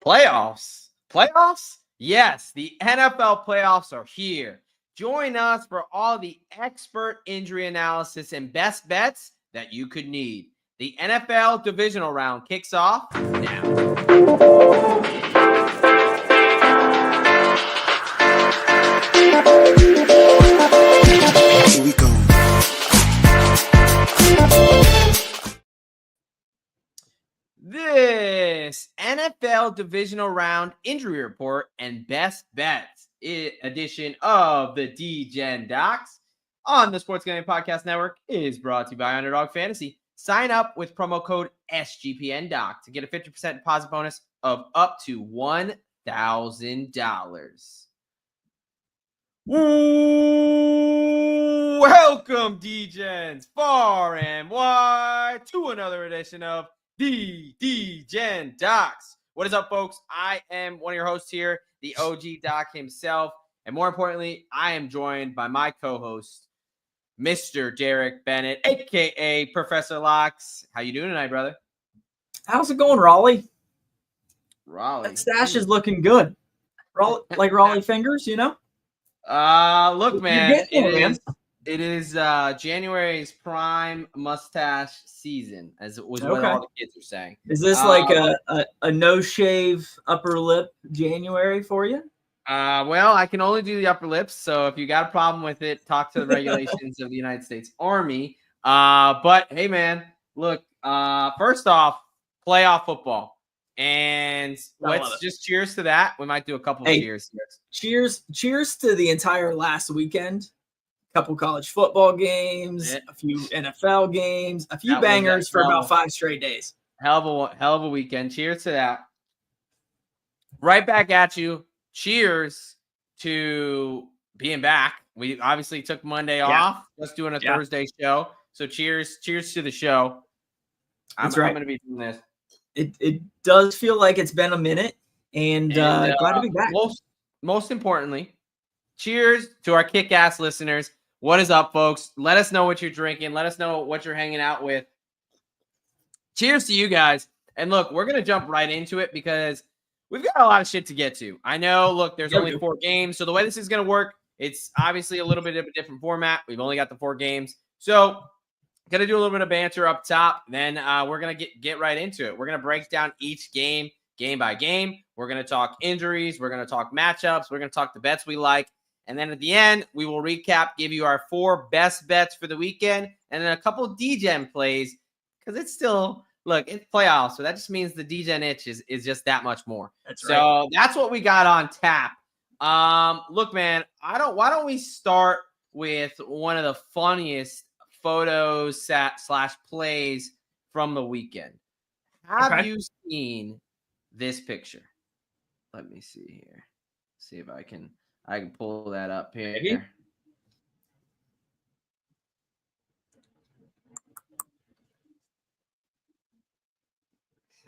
Playoffs? Playoffs? Yes, the NFL playoffs are here. Join us for all the expert injury analysis and best bets that you could need. The NFL Divisional Round kicks off now. Here we go. This NFL Divisional Round injury report and best bets edition of the Degen Docs on the Sports Gambling Podcast Network is brought to you by Underdog Fantasy. Sign up with promo code SGPNDOC to get a 50% deposit bonus of up to $1,000. Welcome, Degens, far and wide, to another edition of the Degen Docs. What is up, folks? I am one of your hosts here, the OG Doc himself. And more importantly, I am joined by my co-host, Mr. Derek Bennett, a.k.a. Professor Locks. How you doing tonight, brother? How's it going, Raleigh? Raleigh. That stash is looking good. Like Raleigh fingers, you know? Look, man, man. It is January's prime mustache season, as it was what all the kids are saying. Is this like a no-shave upper lip January for you? Well, I can only do the upper lips, so if you got a problem with it, talk to the regulations of the United States Army. But hey, man, look, first off, playoff football. And let's just cheers to that. We might do a couple of cheers here. Cheers to the entire last weekend. A couple college football games, a few NFL games, a few bangers for about 5 straight days. Hell of a weekend. Cheers to that. Right back at you. Cheers to being back. We obviously took Monday off. Just doing a Thursday show. So cheers to the show. I'm going to be doing this. It does feel like it's been a minute, and glad to be back. Most importantly, cheers to our kick-ass listeners. What is up, folks? Let us know what you're drinking. Let us know what you're hanging out with. Cheers to you guys. And look, we're going to jump right into it because we've got a lot of shit to get to. I know, look, there's only 4 games. So the way this is going to work, it's obviously a little bit of a different format. We've only got the 4 games. So going to do a little bit of banter up top. Then we're going to get right into it. We're going to break down each game by game. We're going to talk injuries. We're going to talk matchups. We're going to talk the bets we like. And then at the end, we will recap, give you our 4 best bets for the weekend, and then a couple Degen plays because it's still, look, it's playoffs. So that just means the Degen itch is just that much more. So that's what we got on tap. Look, man, why don't we start with one of the funniest photos / plays from the weekend. Have you seen this picture? Let me see here. See if I can pull that up here. Maybe.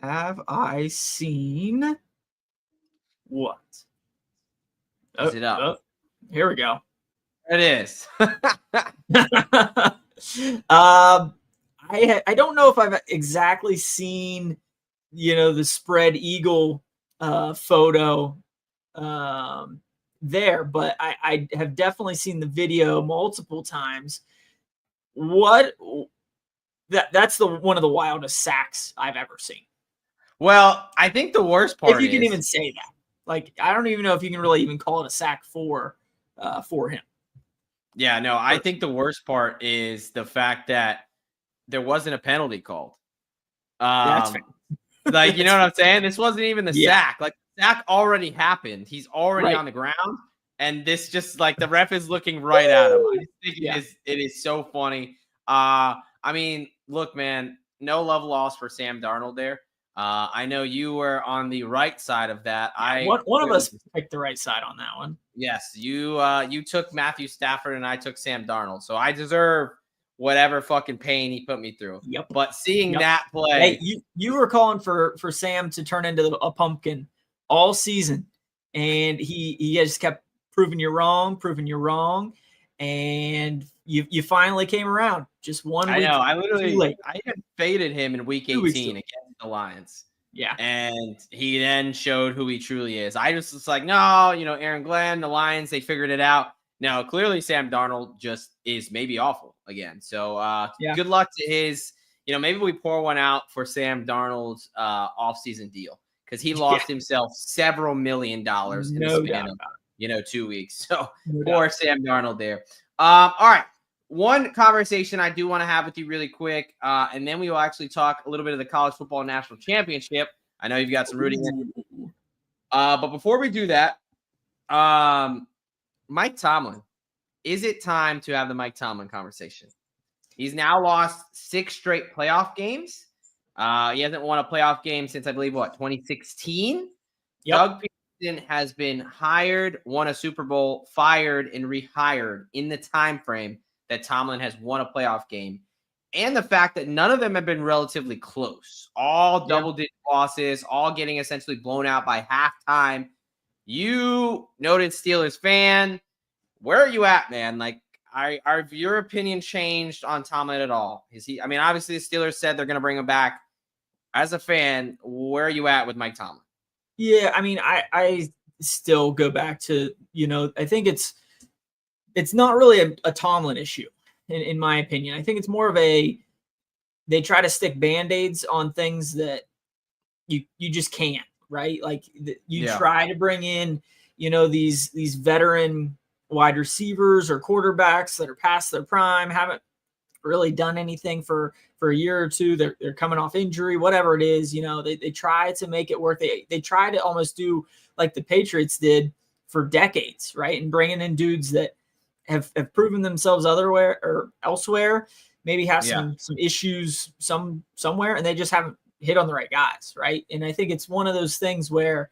Have I seen what? Is it up? Here we go. It is. I don't know if I've exactly seen, the spread eagle photo there, but I have definitely seen the video multiple times. That's one of the wildest sacks I've ever seen. Well, I think the worst part if you can even say that. Like, I don't even know if you can really even call it a sack for him. Yeah, no, I think the worst part is the fact that there wasn't a penalty called. That's fair. Like, you know what I'm saying? This wasn't even the sack. Like, the sack already happened. He's already on the ground. And this just, like, the ref is looking right at him. I think it is so funny. I mean, look, man, no love lost for Sam Darnold there. I know you were on the right side of that. One of us picked the right side on that one. Yes, you took Matthew Stafford and I took Sam Darnold. So I deserve whatever fucking pain he put me through. Yep. But seeing that play. Hey, you were calling for Sam to turn into a pumpkin all season. And he just kept proving you wrong. And you finally came around. Just 1 week. I know. I had faded him in week 18 against the Lions. Yeah. And he then showed who he truly is. I just was like, no, Aaron Glenn, the Lions, they figured it out. Now, clearly Sam Darnold just is maybe awful again. So good luck to his, maybe we pour one out for Sam Darnold's offseason deal, because he lost himself several $1 million in the span of 2 weeks. So poor Sam Darnold there. All right. One conversation I do want to have with you really quick, and then we will actually talk a little bit of the College Football National Championship. I know you've got some rooting in. But before we do that, Mike Tomlin. Is it time to have the Mike Tomlin conversation? He's now lost 6 straight playoff games. He hasn't won a playoff game since, I believe, 2016? Yep. Doug Peterson has been hired, won a Super Bowl, fired, and rehired in the time frame that Tomlin has won a playoff game. And the fact that none of them have been relatively close. All double-digit losses, all getting essentially blown out by halftime. You, noted Steelers fan, where are you at, man? Like, are your opinion changed on Tomlin at all? Is he? I mean, obviously the Steelers said they're going to bring him back. As a fan, where are you at with Mike Tomlin? Yeah, I mean, I still go back to, I think it's not really a Tomlin issue, in my opinion. I think it's more of they try to stick Band-Aids on things that you just can't, right? Like you try to bring in, these veteran wide receivers or quarterbacks that are past their prime, haven't really done anything for a year or two. They're coming off injury, whatever it is, they try to make it work. They try to almost do like the Patriots did for decades, right? And bringing in dudes that have proven themselves elsewhere, maybe have some issues somewhere, and they just haven't hit on the right guys, right? And I think it's one of those things where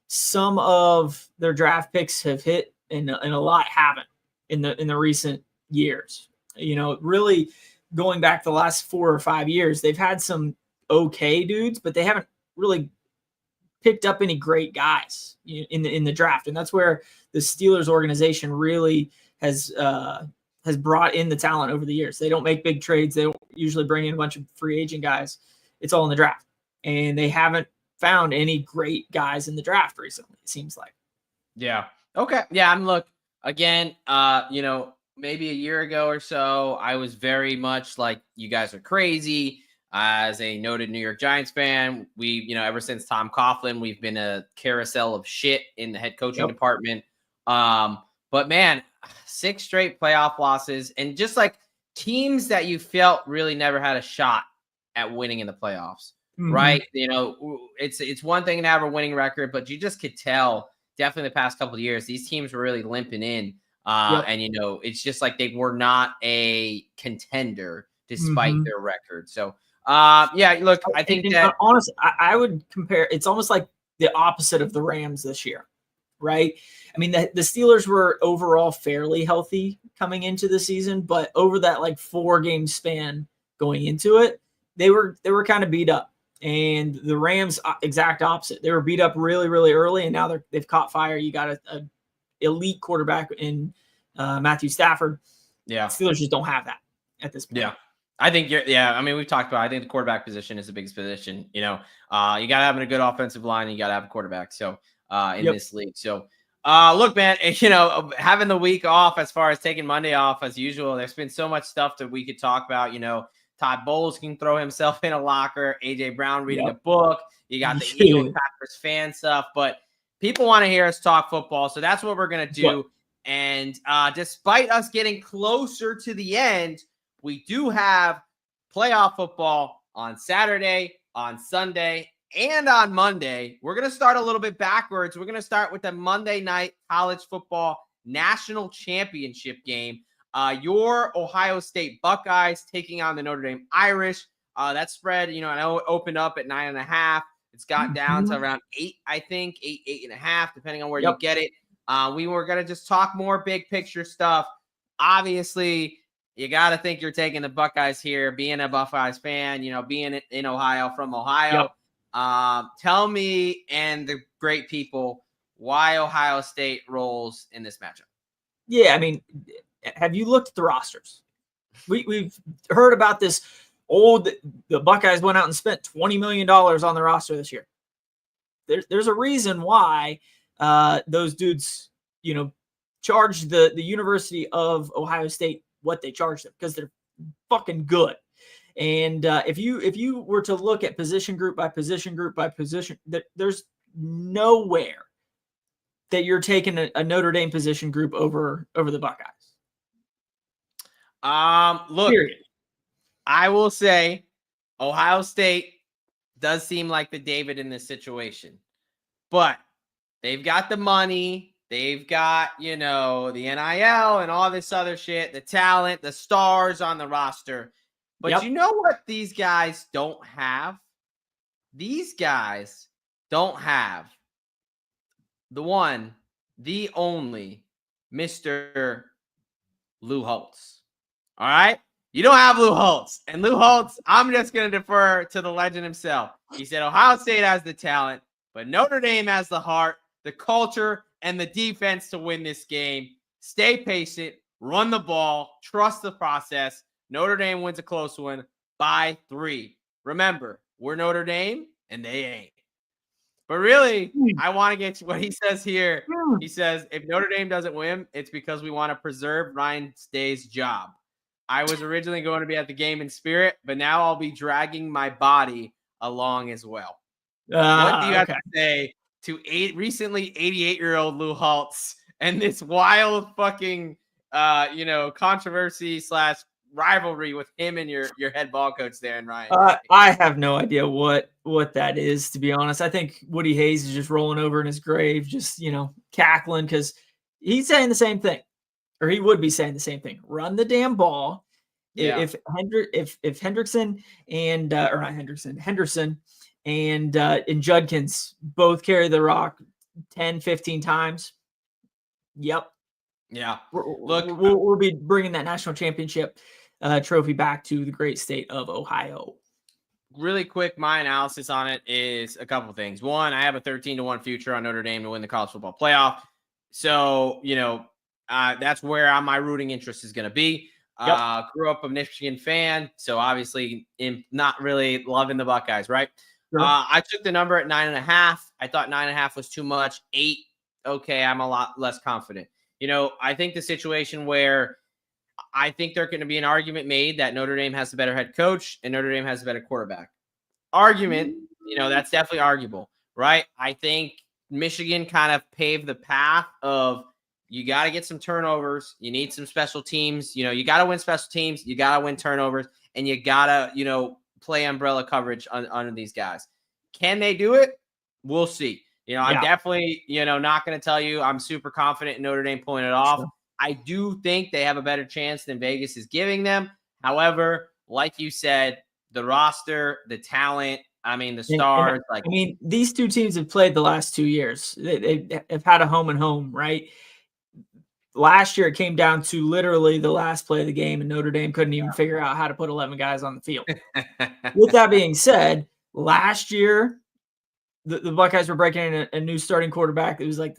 some of their draft picks have hit and a lot haven't in the recent years. Really going back the last 4 or 5 years, they've had some okay dudes, but they haven't really picked up any great guys in the draft. And that's where the Steelers organization really has brought in the talent over the years. They don't make big trades. They don't usually bring in a bunch of free agent guys. It's all in the draft. And they haven't found any great guys in the draft recently, it seems like. Yeah. Okay. Yeah. Look, again, maybe a year ago or so, I was very much like, you guys are crazy. As a noted New York Giants fan, we, ever since Tom Coughlin, we've been a carousel of shit in the head coaching department. But man, 6 straight playoff losses, and just like teams that you felt really never had a shot at winning in the playoffs, right? It's one thing to have a winning record, but you just could tell definitely the past couple of years, these teams were really limping in. And, it's just like they were not a contender despite their record. So, look, I think that honestly, I would compare, it's almost like the opposite of the Rams this year, right? I mean, the Steelers were overall fairly healthy coming into the season, but over that 4-game span going into it, they were kind of beat up. And the Rams, exact opposite. They were beat up really, really early, and now they've caught fire. You got a elite quarterback in Matthew Stafford. Yeah, Steelers just don't have that at this point. Yeah, I think we've talked about. I think the quarterback position is the biggest position. You got to have a good offensive line, and you got to have a quarterback. So in this league, so look, man, having the week off as far as taking Monday off as usual. There's been so much stuff that we could talk about. Todd Bowles can throw himself in a locker. AJ Brown reading a book. You got the Eagles Packers fan stuff, but people want to hear us talk football, so that's what we're gonna do. And despite us getting closer to the end, we do have playoff football on Saturday, on Sunday, and on Monday. We're gonna start a little bit backwards. We're gonna start with the Monday night college football national championship game. Your Ohio State Buckeyes taking on the Notre Dame Irish. That spread, I know it opened up at 9.5. It's got down to around 8, I think, 8.5, depending on where you get it. We were going to just talk more big picture stuff. Obviously, you got to think you're taking the Buckeyes here, being a Buckeyes fan, being in Ohio, from Ohio. Tell me and the great people why Ohio State rolls in this matchup. Yeah, I mean, have you looked at the rosters? We've heard about this the Buckeyes went out and spent $20 million on the roster this year. There's a reason why those dudes, charged the University of Ohio State what they charged them, because they're fucking good. And if you were to look at position group by position group by position, there's nowhere that you're taking a Notre Dame position group over the Buckeyes. Look, Period. I will say Ohio State does seem like the David in this situation, but they've got the money. They've got, the NIL and all this other shit, the talent, the stars on the roster. But You know what these guys don't have? These guys don't have the one, the only Mr. Lou Holtz. All right? You don't have Lou Holtz. And Lou Holtz, I'm just going to defer to the legend himself. He said Ohio State has the talent, but Notre Dame has the heart, the culture, and the defense to win this game. Stay patient, run the ball, trust the process. Notre Dame wins a close one by 3. Remember, we're Notre Dame, and they ain't. But really, I want to get to what he says here. He says, if Notre Dame doesn't win, it's because we want to preserve Ryan Day's job. I was originally going to be at the game in spirit, but now I'll be dragging my body along as well. What do you have to say to recently 88-year-old Lou Holtz and this wild fucking, controversy / rivalry with him and your head ball coach there, and Ryan? I have no idea what that is, to be honest. I think Woody Hayes is just rolling over in his grave, just cackling, because he's saying the same thing, or he would be saying the same thing. Run the damn ball. Yeah. If Hendrickson and or not Henderson and Judkins both carry the rock 10, 15 times. Yep. Yeah. Look, we'll be bringing that national championship trophy back to the great state of Ohio. Really quick, my analysis on it is a couple things. One, I have a 13-1 future on Notre Dame to win the college football playoff. So, that's where my rooting interest is going to be. Yep. Grew up a Michigan fan, so obviously not really loving the Buckeyes, right? Sure. I took the number at 9.5. I thought 9.5 was too much. 8, okay, I'm a lot less confident. I think the situation where I think there going to be an argument made that Notre Dame has the better head coach and Notre Dame has the better quarterback. Argument, that's definitely arguable, right? I think Michigan kind of paved the path of you got to get some turnovers. You need some special teams. You got to win special teams. You got to win turnovers. And you got to, play umbrella coverage on these guys. Can they do it? We'll see. I'm definitely, not going to tell you I'm super confident in Notre Dame pulling it off. Sure. I do think they have a better chance than Vegas is giving them. However, like you said, the roster, the talent, the stars. These two teams have played the last 2 years. They have had a home and home, right? Last year, it came down to literally the last play of the game, and Notre Dame couldn't even figure out how to put 11 guys on the field. With that being said, last year, the Buckeyes were breaking in a new starting quarterback. It was like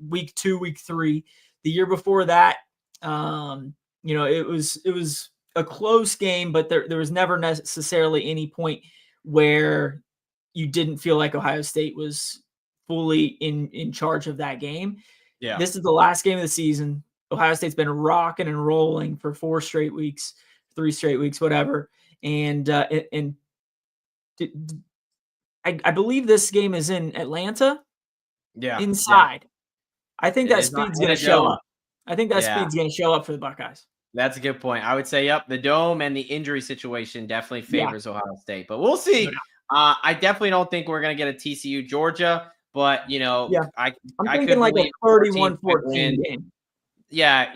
week 2, week 3. The year before that, it was a close game, but there was never necessarily any point where you didn't feel like Ohio State was fully in charge of that game. Yeah. This is the last game of the season. Ohio State's been rocking and rolling for 4 straight weeks, 3 straight weeks, whatever. And I believe this game is in Atlanta. Yeah. Inside. Yeah. I think that speed's going to show up. I think that speed's going to show up for the Buckeyes. That's a good point. I would say, the dome and the injury situation definitely favors Ohio State, but we'll see. I definitely don't think we're going to get a TCU Georgia, but I'm thinking like a 31-14 game. Yeah,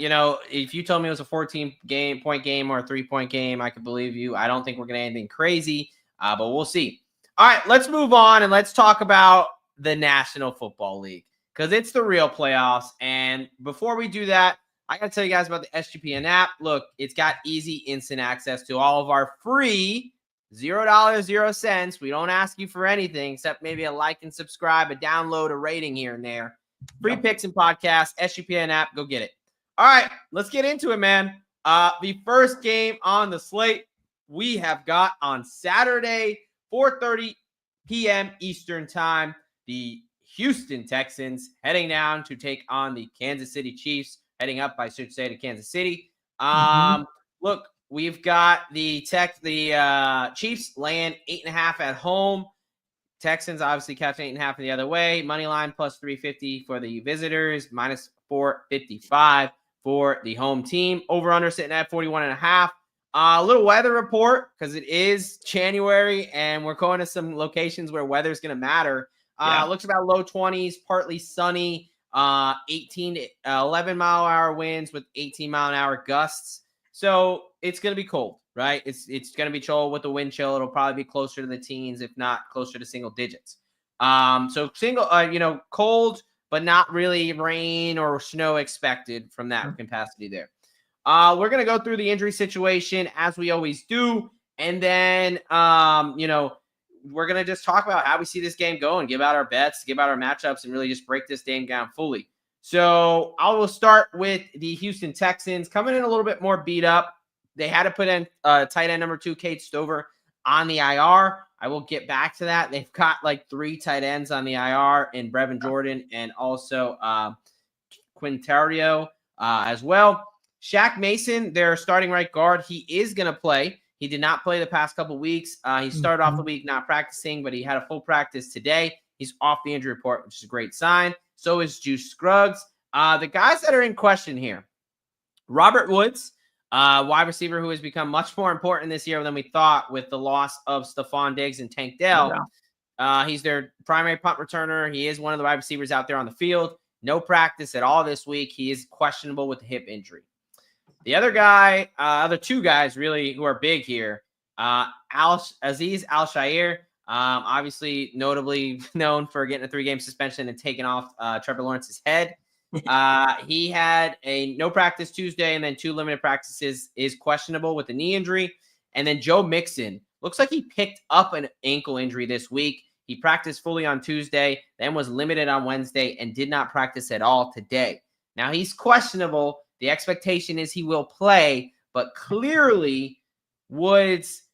if you told me it was a 14-point game or a 3-point game, I could believe you. I don't think we're going to anything crazy, but we'll see. All right, let's move on and let's talk about the National Football League, because it's the real playoffs. And before we do that, I got to tell you guys about the SGPN app. Look, it's got easy, instant access to all of our free $0, 0 cents. We don't ask you for anything except maybe a like and subscribe, a download, a rating here and there. Free picks and podcasts, SGPN app. Go get it. All right, let's get into it, man. The first game on the slate, we have got on Saturday, 4:30 p.m. Eastern time, the Houston Texans heading down to take on the Kansas City Chiefs, heading up, I should say, to Kansas City. Look, we've got the Chiefs laying 8.5 at home. Texans obviously catching 8.5 the other way. Money line plus 350 for the visitors, minus 455 for the home team. Over under sitting at 41.5. A little weather report because it is January and we're going to some locations where weather's going to matter. Looks about low 20s, partly sunny, 18 to 11 mile an hour winds with 18 mile an hour gusts. So it's going to be cold, right? It's going to be chill with the wind chill. It'll probably be closer to the teens, if not closer to single digits. So cold, but not really rain or snow expected from that capacity there. We're going to go through the injury situation as we always do. And then, we're going to just talk about how we see this game going, give out our bets, give out our matchups, and really just break this game down fully. So I will start with the Houston Texans coming in a little bit more beat up. They had to put in tight end number 2, Cade Stover, on the IR. I will get back to that. They've got like 3 tight ends on the IR in Brevin Jordan and also Quintario as well. Shaq Mason, their starting right guard, he is going to play. He did not play the past couple weeks. He started off the week not practicing, but he had a full practice today. He's off the injury report, which is a great sign. So is Juice Scruggs. The guys that are in question here, Robert Woods, wide receiver who has become much more important this year than we thought with the loss of Stephon Diggs and Tank Dell. He's their primary punt returner. He is one of the wide receivers out there on the field. No practice at all this week. He is questionable with the hip injury. The other guy, other 2 guys really who are big here, Aziz Al-Shaair, obviously notably known for getting a 3-game suspension and taking off Trevor Lawrence's head. He had a no practice Tuesday and then 2 limited practices, is questionable with the knee injury. And then Joe Mixon looks like he picked up an ankle injury this week. He practiced fully on Tuesday, then was limited on Wednesday and did not practice at all today. Now he's questionable. The expectation is he will play, but clearly Woods,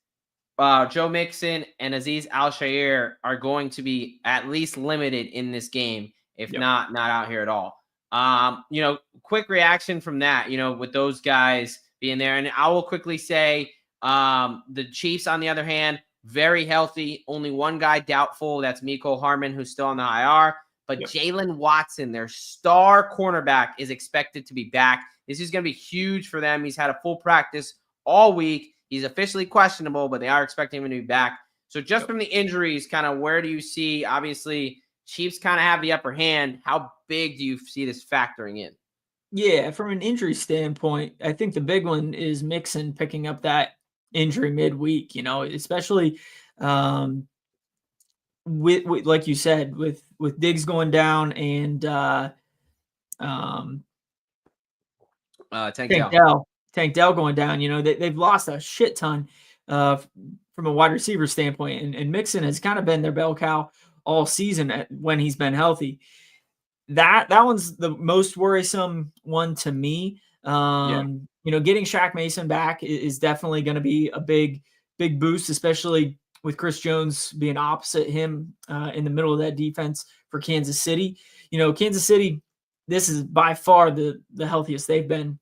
Joe Mixon, and Aziz Al-Shaair are going to be at least limited in this game, if not out here at all. Quick reaction from that, with those guys being there. And I will quickly say the Chiefs, on the other hand, very healthy. Only 1 guy doubtful. That's Mecole Hardman, who's still on the IR. But Jalen Watson, their star cornerback, is expected to be back. This is going to be huge for them. He's had a full practice all week. He's officially questionable, but they are expecting him to be back. So just from the injuries, kind of where do you see, obviously, Chiefs kind of have the upper hand. How big do you see this factoring in? Yeah, from an injury standpoint, I think the big one is Mixon picking up that injury midweek, especially with like you said, with Diggs going down and Tank Dell going down, they've lost a shit ton from a wide receiver standpoint. And Mixon has kind of been their bell cow all season when he's been healthy. That one's the most worrisome one to me. Getting Shaq Mason back is definitely going to be a big boost, especially with Chris Jones being opposite him in the middle of that defense for Kansas City. Kansas City, this is by far the healthiest they've been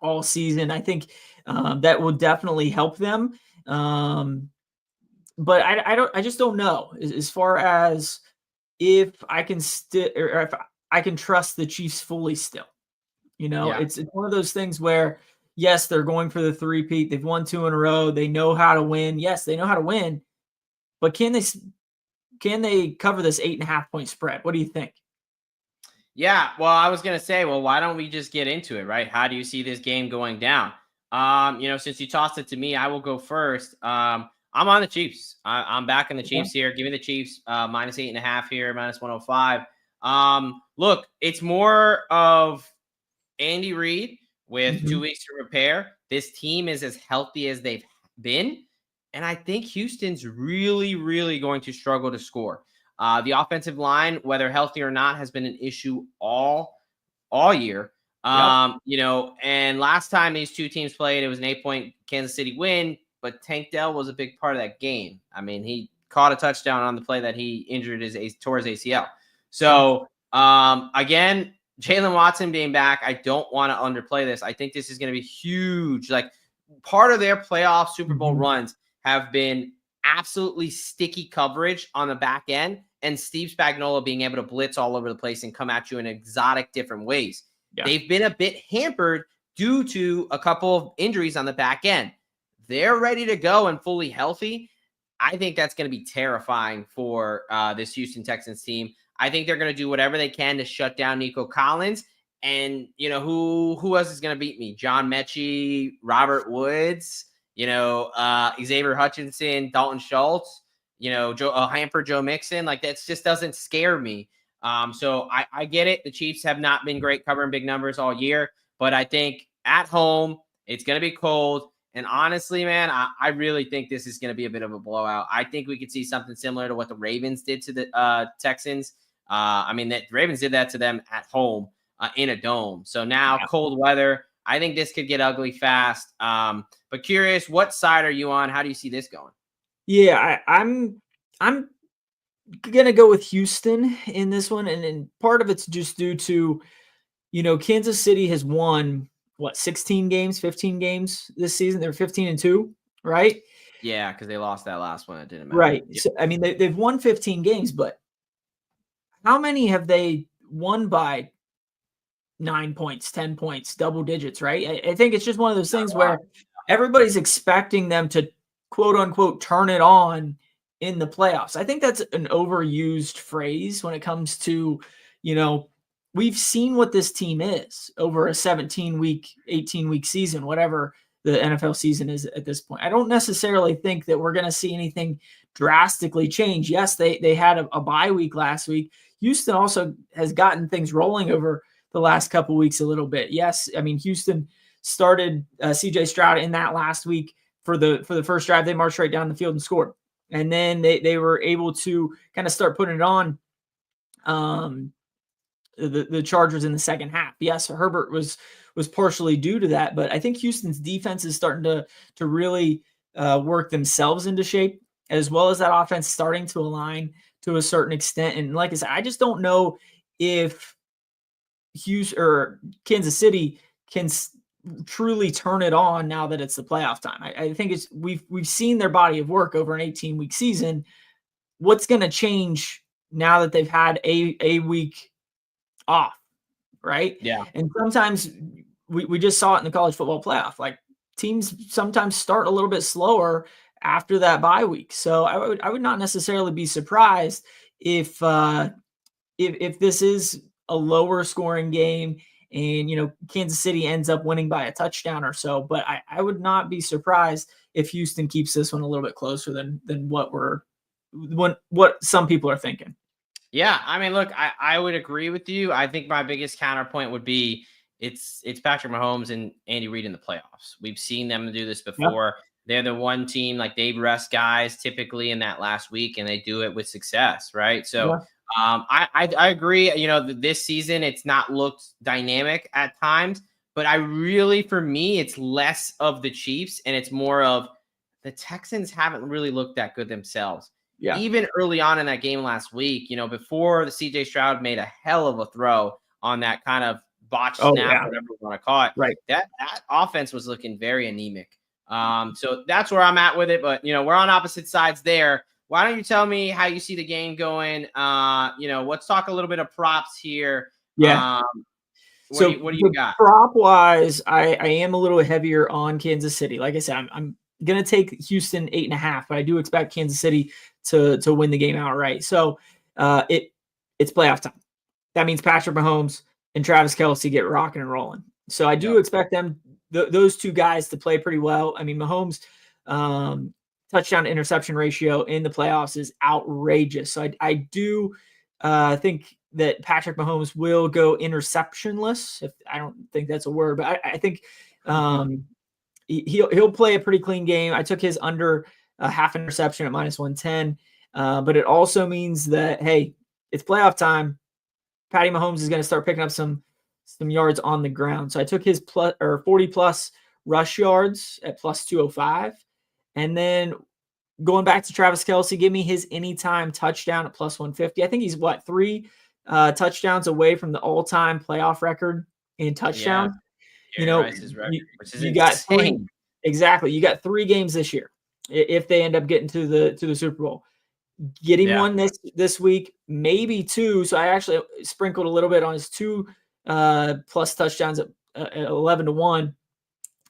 all season. I think that will definitely help them. But I just don't know as far as if I can or if I can trust the Chiefs fully still. It's one of those things where, yes, they're going for the 3-peat. They've won 2 in a row. They know how to win. Yes, they know how to win. But can they cover this 8.5-point spread? What do you think? Yeah, well, I was going to say, why don't we just get into it, right? How do you see this game going down? Since you tossed it to me, I will go first. I'm on the Chiefs. I'm back on the Chiefs here. Give me the Chiefs minus 8.5 here, minus 105. Look, it's more of Andy Reid with 2 weeks to prepare. This team is as healthy as they've been. And I think Houston's really, really going to struggle to score. The offensive line, whether healthy or not, has been an issue all year. And last time these 2 teams played, it was an 8-point Kansas City win. but Tank Dell was a big part of that game. I mean, he caught a touchdown on the play that he tore his ACL. So again, Jalen Watson being back, I don't want to underplay this. I think this is going to be huge. Like, part of their playoff Super Bowl runs have been absolutely sticky coverage on the back end, and Steve Spagnuolo being able to blitz all over the place and come at you in exotic different ways. Yeah. They've been a bit hampered due to a couple of injuries on the back end. They're ready to go and fully healthy. I think that's going to be terrifying for this Houston Texans team. I think they're going to do whatever they can to shut down Nico Collins. And, who else is going to beat me? John Mechie, Robert Woods, Xavier Hutchinson, Dalton Schultz, Joe Mixon. Like, that just doesn't scare me. So I get it. The Chiefs have not been great covering big numbers all year, but I think at home, it's going to be cold. And honestly, man, I really think this is going to be a bit of a blowout. I think we could see something similar to what the Ravens did to the Texans. The Ravens did that to them at home in a dome. So now cold weather, I think this could get ugly fast. But curious, what side are you on? How do you see this going? Yeah, I'm gonna go with Houston in this one, and part of it's just due to, Kansas City has won 16 games, 15 games this season. They're 15-2, right? Yeah, because they lost that last one. It didn't matter. Right. Yeah. So, they've won 15 games, but how many have they won by 9 points, 10 points, double digits, right? I think it's just one of those things where everybody's expecting them to, quote unquote, turn it on in the playoffs. I think that's an overused phrase when it comes to, we've seen what this team is over a 17-week, 18-week season, whatever the NFL season is at this point. I don't necessarily think that we're going to see anything drastically change. Yes, they had a bye week last week. Houston also has gotten things rolling over the last couple weeks a little bit. Yes, Houston started CJ Stroud in that last week for the first drive. They marched right down the field and scored. And then they were able to kind of start putting it on the Chargers in the second half. Yes, Herbert was partially due to that, but I think Houston's defense is starting to really work themselves into shape, as well as that offense starting to align to a certain extent. And like I said, I just don't know if Houston or Kansas City can truly turn it on now that it's the playoff time. I think we've seen their body of work over an 18-week season. What's going to change now that they've had a week off, right? Yeah. And sometimes we just saw it in the college football playoff. Like, teams sometimes start a little bit slower after that bye week. So I would not necessarily be surprised if this is a lower scoring game and, Kansas City ends up winning by a touchdown or so. But I would not be surprised if Houston keeps this one a little bit closer than what some people are thinking. Yeah, look, I would agree with you. I think my biggest counterpoint would be it's Patrick Mahomes and Andy Reid in the playoffs. We've seen them do this before. Yep. They're the one team, like, they rest guys typically in that last week, and they do it with success, right? So I agree. This season it's not looked dynamic at times, but for me, it's less of the Chiefs and it's more of the Texans haven't really looked that good themselves. Yeah. Even early on in that game last week, before the CJ Stroud made a hell of a throw on that kind of botched snap, whatever you want to call it. Right. That offense was looking very anemic. So that's where I'm at with it. But, we're on opposite sides there. Why don't you tell me how you see the game going? Let's talk a little bit of props here. Yeah. What do you got? Prop wise, I am a little heavier on Kansas City. Like I said, I'm going to take Houston 8.5, but I do expect Kansas City to win the game outright. So it's playoff time. That means Patrick Mahomes and Travis Kelce get rocking and rolling. So I do expect them, those two guys, to play pretty well. Mahomes touchdown to interception ratio in the playoffs is outrageous. So I do think that Patrick Mahomes will go interceptionless. If I don't think that's a word, but I think he'll play a pretty clean game. I took his under a half interception at -110. But it also means that, hey, it's playoff time. Patty Mahomes is going to start picking up some yards on the ground. So I took his 40 plus rush yards at +205. And then going back to Travis Kelce, give me his anytime touchdown at plus 150. I think he's three touchdowns away from the all-time playoff record in touchdowns. Jerry Rice's record, which is you got insane. Exactly. You got 3 games this year if they end up getting to the Super Bowl. Getting one this week, maybe 2. So I actually sprinkled a little bit on his 2 plus touchdowns at 11-1.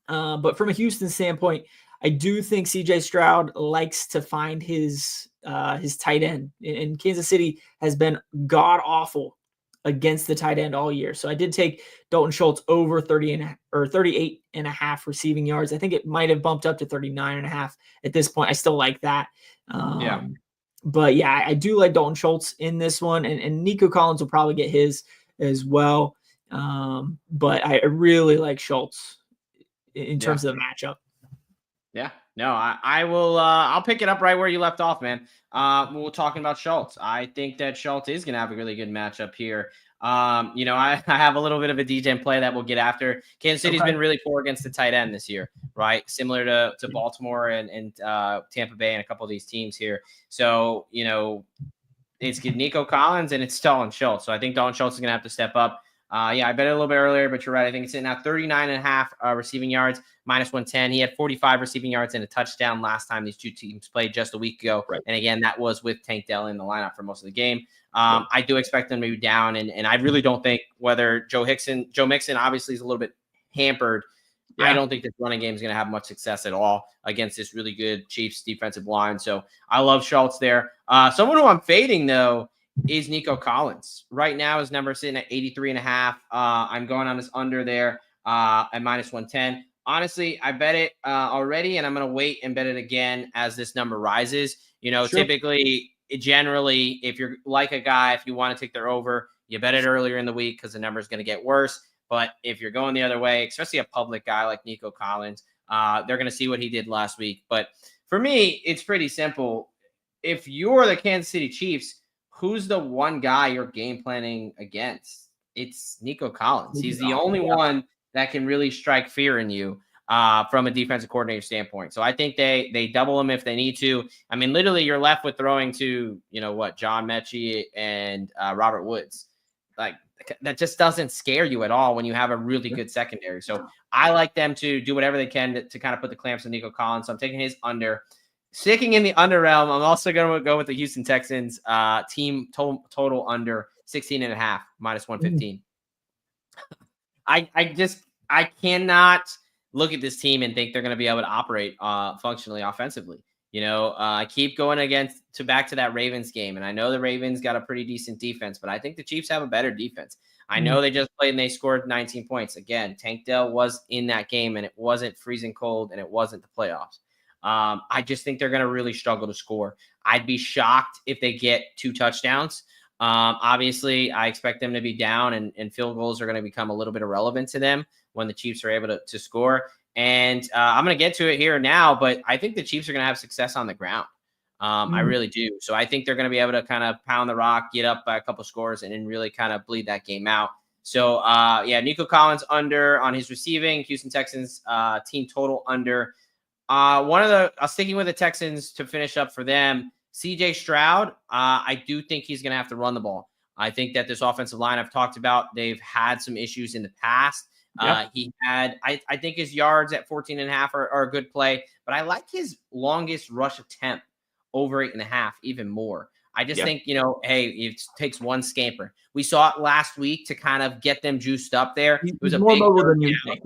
But from a Houston standpoint, I do think CJ Stroud likes to find his tight end, and Kansas City has been god awful against the tight end all year. So I did take Dalton Schultz over 38.5 receiving yards. I think it might have bumped up to 39.5 at this point. I still like that. But yeah, I do like Dalton Schultz in this one, and Nico Collins will probably get his as well. But I really like Schultz in terms of the matchup. Yeah, no, I will. I'll pick it up right where you left off, man. We're talking about Schultz. I think that Schultz is going to have a really good matchup here. I have a little bit of a Degen play that we'll get after. Kansas City's been really poor against the tight end this year, right? Similar to Baltimore and Tampa Bay and a couple of these teams here. So, it's Nico Collins and it's Dalton Schultz. So I think Dalton Schultz is going to have to step up. I bet it a little bit earlier, but you're right. I think it's sitting at 39.5 receiving yards, minus 110. He had 45 receiving yards and a touchdown last time these two teams played just a week ago. Right. And again, that was with Tank Dell in the lineup for most of the game. I do expect them to be down, and I really don't think whether Joe Mixon obviously is a little bit hampered. Yeah. I don't think this running game is going to have much success at all against this really good Chiefs defensive line. So I love Schultz there. Someone who I'm fading, though, is Nico Collins. Right now, his number is sitting at 83.5. I'm going on his under there at minus 110. Honestly, I bet it already, and I'm going to wait and bet it again as this number rises. Typically, generally, if you're like a guy, if you want to take their over, you bet it earlier in the week because the number is going to get worse. But if you're going the other way, especially a public guy like Nico Collins, they're going to see what he did last week. But for me, it's pretty simple. If you're the Kansas City Chiefs, who's the one guy you're game planning against? It's Nico Collins. He's the only one that can really strike fear in you from a defensive coordinator standpoint. So I think they double him if they need to. I mean, literally, you're left with throwing to, John Mechie and Robert Woods. Like, that just doesn't scare you at all when you have a really good secondary. So I like them to do whatever they can to kind of put the clamps on Nico Collins. So I'm taking his under. Sticking in the under realm, I'm also going to go with the Houston Texans team total under 16.5, minus 115. I cannot look at this team and think they're going to be able to operate functionally offensively. I keep going back to that Ravens game, and I know the Ravens got a pretty decent defense, but I think the Chiefs have a better defense. I know they just played and they scored 19 points. Again, Tank Dell was in that game, and it wasn't freezing cold, and it wasn't the playoffs. I just think they're going to really struggle to score. I'd be shocked if they get 2 touchdowns. Obviously, I expect them to be down, and field goals are going to become a little bit irrelevant to them when the Chiefs are able to score. And I'm going to get to it here now, but I think the Chiefs are going to have success on the ground. I really do. So I think they're going to be able to kind of pound the rock, get up by a couple scores, and then really kind of bleed that game out. So, Nico Collins under on his receiving, Houston Texans team total under. Sticking with the Texans to finish up for them, CJ Stroud, I do think he's going to have to run the ball. I think that this offensive line I've talked about, they've had some issues in the past. He had, I think his yards at 14.5 are a good play, but I like his longest rush attempt over 8.5 even more. I just think, hey, it takes one scamper. We saw it last week to kind of get them juiced up there. It was more mobile than you think.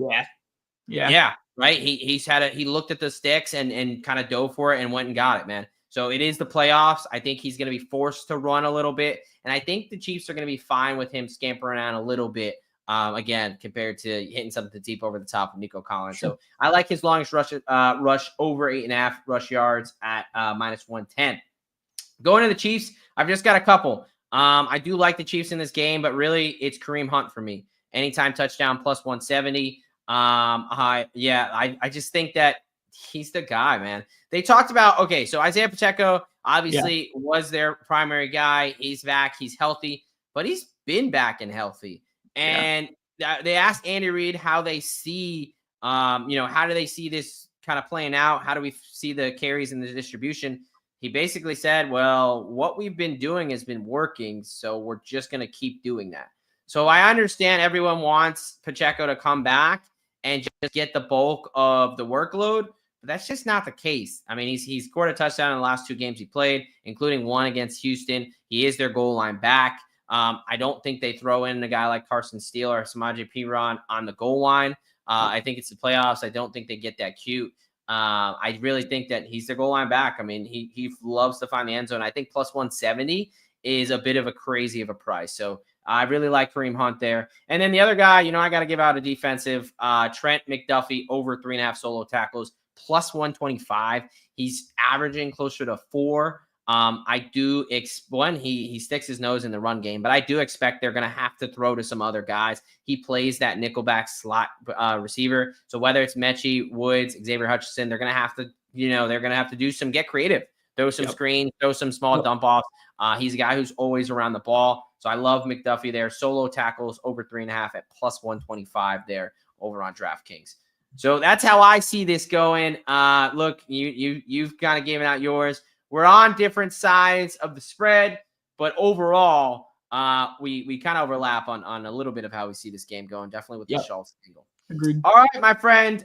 Yeah. Right. He looked at the sticks and kind of dove for it and went and got it, man. So it is the playoffs. I think he's going to be forced to run a little bit. And I think the Chiefs are going to be fine with him scampering around a little bit. Again, compared to hitting something deep over the top of Nico Collins. Sure. So I like his longest rush over 8.5 rush yards at minus 110. Going to the Chiefs, I've just got a couple. I do like the Chiefs in this game, but really it's Kareem Hunt for me. Anytime touchdown plus 170. I just think that he's the guy, man. They talked about, so Isaiah Pacheco obviously was their primary guy. He's back. He's healthy, but he's been back and healthy. And they asked Andy Reid how they see, how do they see this kind of playing out? How do we see the carries and the distribution? He basically said, well, what we've been doing has been working, so we're just going to keep doing that. So I understand everyone wants Pacheco to come back and just get the bulk of the workload, but that's just not the case. I mean, he's scored a touchdown in the last 2 games he played, including one against Houston. He is their goal line back. I don't think they throw in a guy like Carson Steele or Samaje Perine on the goal line. I think it's the playoffs. I don't think they get that cute. I really think that he's their goal line back. I mean, he loves to find the end zone. I think plus 170 is a bit of a crazy of a price. So I really like Kareem Hunt there. And then the other guy, I got to give out a defensive, Trent McDuffie over 3.5 solo tackles, plus 125. He's averaging closer to 4. I do when he sticks his nose in the run game, but I do expect they're going to have to throw to some other guys. He plays that nickelback slot receiver. So whether it's Mechie, Woods, Xavier Hutchinson, they're going to have to, they're going to have to do some get creative, throw some screens, throw some small dump offs. He's a guy who's always around the ball. So I love McDuffie there. Solo tackles over 3.5 at plus 125 there over on DraftKings. So that's how I see this going. Look, you've kind of given out yours. We're on different sides of the spread, but overall, we kind of overlap on a little bit of how we see this game going, definitely with the Schultz angle. Agreed. All right, my friend,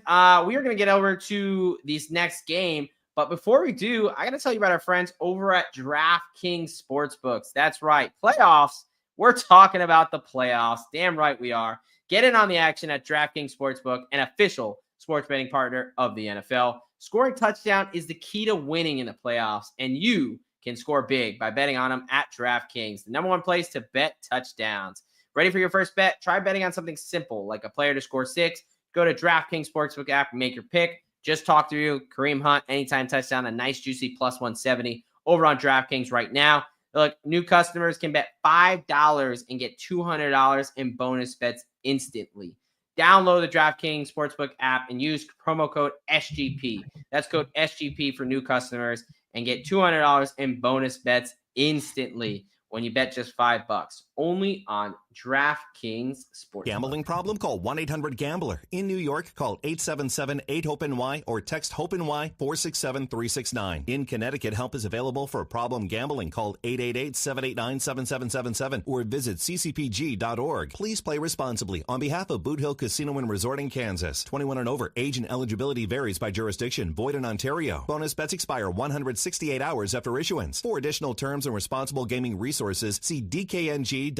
we are going to get over to this next game. But before we do, I got to tell you about our friends over at DraftKings Sportsbooks. That's right. Playoffs. We're talking about the playoffs. Damn right we are. Get in on the action at DraftKings Sportsbook, an official sports betting partner of the NFL. Scoring touchdown is the key to winning in the playoffs, and you can score big by betting on them at DraftKings, the #1 place to bet touchdowns. Ready for your first bet? Try betting on something simple, like a player to score 6. Go to DraftKings Sportsbook app and make your pick. Just talk through Kareem Hunt, anytime touchdown, a nice juicy plus 170 over on DraftKings right now. Look, new customers can bet $5 and get $200 in bonus bets instantly. Download the DraftKings Sportsbook app and use promo code SGP. That's code SGP for new customers and get $200 in bonus bets instantly when you bet just $5. Only on DraftKings Sportsbook. Gambling problem? Call 1-800-GAMBLER. In New York, call 877-8-HOPE-NY or text HOPE-NY 467-369. In Connecticut, help is available for problem gambling. Call 888-789-7777 or visit ccpg.org. Please play responsibly. On behalf of Boot Hill Casino and Resort in Kansas, 21 and over. Age and eligibility varies by jurisdiction. Void in Ontario. Bonus bets expire 168 hours after issuance. For additional terms and responsible gaming resources, see dkng.co/audio.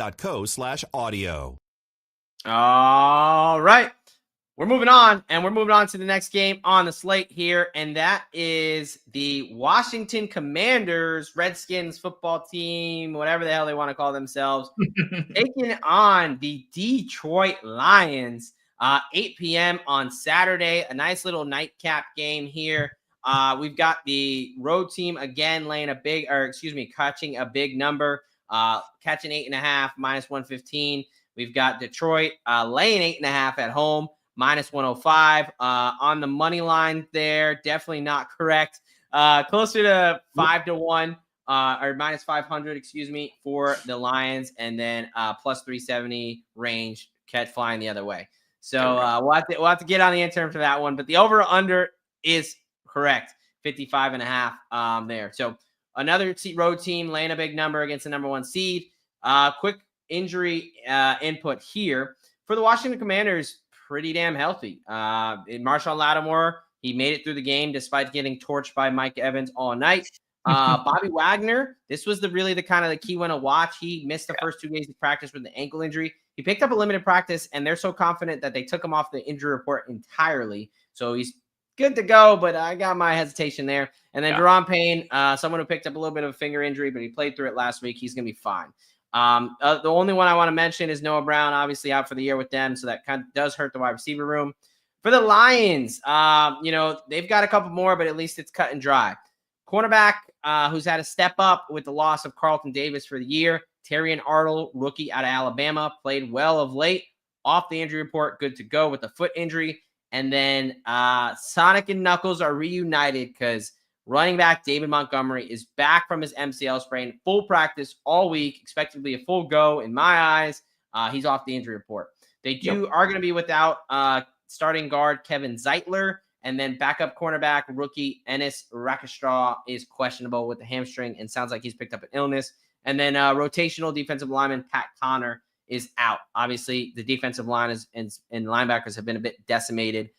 All right. We're moving on, and we're moving on to the next game on the slate here, and that is the Washington Commanders, Redskins football team, whatever the hell they want to call themselves, taking on the Detroit Lions, 8 p.m. on Saturday, a nice little nightcap game here. We've got the road team again catching a big number, catching 8.5, minus 115. We've got Detroit laying 8.5 at home, minus 105. On the money line there, definitely not correct. Closer to 5-1 or minus 500, for the Lions, and then plus 370 range, catch flying the other way. So we'll have to get on the intern for that one. But the over under is correct, 55.5 there. So another road team laying a big number against the #1 seed. Quick injury input here for the Washington Commanders, pretty damn healthy. Marshawn Lattimore, he made it through the game despite getting torched by Mike Evans all night. Bobby Wagner, this was the kind of the key one to watch. He missed the first 2 days of practice with the ankle injury. He picked up a limited practice, and they're so confident that they took him off the injury report entirely. So he's good to go, but I got my hesitation there. And then Daron Payne, someone who picked up a little bit of a finger injury, but he played through it last week. He's going to be fine. The only one I want to mention is Noah Brown, obviously out for the year with them, so that kind of does hurt the wide receiver room. For the Lions, they've got a couple more, but at least it's cut and dry. Cornerback, who's had to step up with the loss of Carlton Davis for the year. Terrion Arnold, rookie out of Alabama, played well of late. Off the injury report, good to go with the foot injury. And then Sonic and Knuckles are reunited because running back David Montgomery is back from his MCL sprain, full practice all week, expected to be a full go in my eyes. He's off the injury report. They are going to be without starting guard Kevin Zeitler And then backup cornerback rookie Ennis Rakestraw is questionable with the hamstring and sounds like he's picked up an illness. And then rotational defensive lineman Pat Connor is out. Obviously, the defensive line and linebackers have been a bit decimated.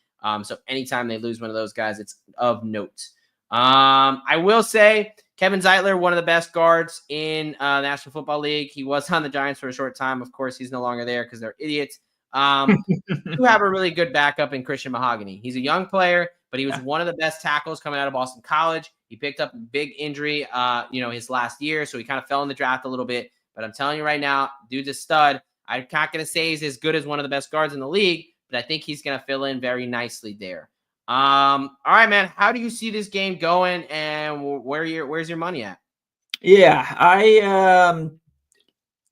So anytime they lose one of those guys, it's of note. I will say Kevin Zeitler, one of the best guards in the National Football League. He was on the Giants for a short time. Of course, he's no longer there because they're idiots. You have a really good backup in Christian Mahogany. He's a young player, but he was one of the best tackles coming out of Boston College. He picked up a big injury, his last year, so he kind of fell in the draft a little bit. But I'm telling you right now, dude's a stud. I'm not going to say he's as good as one of the best guards in the league, but I think he's going to fill in very nicely there. All right, man. How do you see this game going, and where's your money at? Yeah, I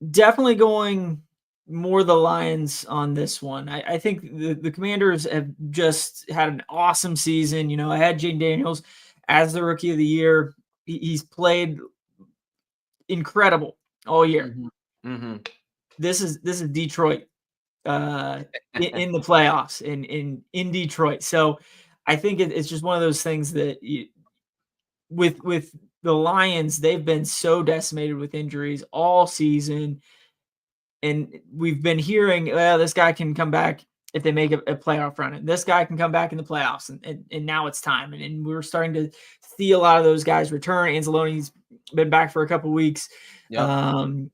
definitely going more the Lions on this one. I think the Commanders have just had an awesome season. I had Jaden Daniels as the rookie of the year. He's played incredible all year. Mm-hmm. This is Detroit in the playoffs in Detroit. So I think it's just one of those things that with the Lions, they've been so decimated with injuries all season. And we've been hearing, this guy can come back if they make a playoff run. And this guy can come back in the playoffs. And now it's time. And we're starting to see a lot of those guys return. Anzalone's been back for a couple weeks. Yep.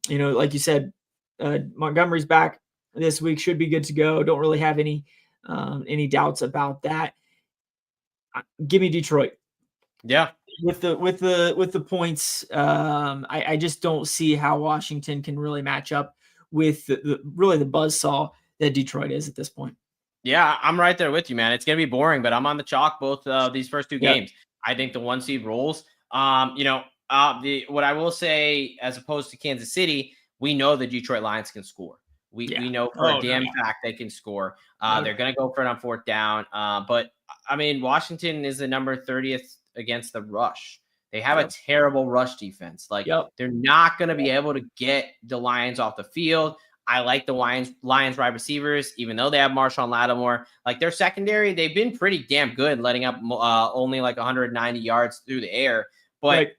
Like you said, Montgomery's back this week, should be good to go. Don't really have any doubts about that. Give me Detroit. Yeah. With the points, I just don't see how Washington can really match up with the buzzsaw that Detroit is at this point. Yeah, I'm right there with you, man. It's going to be boring, but I'm on the chalk both these first two games. I think the 1 seed rolls. What I will say, as opposed to Kansas City, we know the Detroit Lions can score. We know for a damn fact they can score. They're going to go for it on 4th down. But I mean, Washington is the number 30th against the rush. They have a terrible rush defense. They're not going to be able to get the Lions off the field. I like the Lions wide receivers, even though they have Marshawn Lattimore. Their secondary, they've been pretty damn good, letting up only 190 yards through the air. But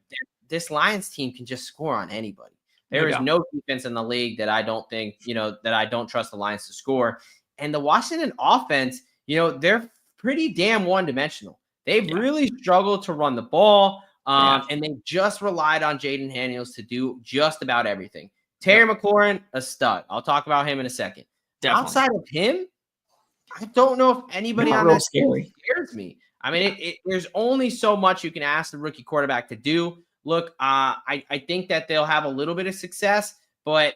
this Lions team can just score on anybody. There is no defense in the league that I don't think, that I don't trust the Lions to score. And the Washington offense, they're pretty damn one-dimensional. They've really struggled to run the ball. And they just relied on Jaden Daniels to do just about everything. Terry McLaurin, a stud. I'll talk about him in a second. Definitely. Outside of him, I don't know if anybody on that team scares me. I mean, there's only so much you can ask the rookie quarterback to do. Look, I think that they'll have a little bit of success, but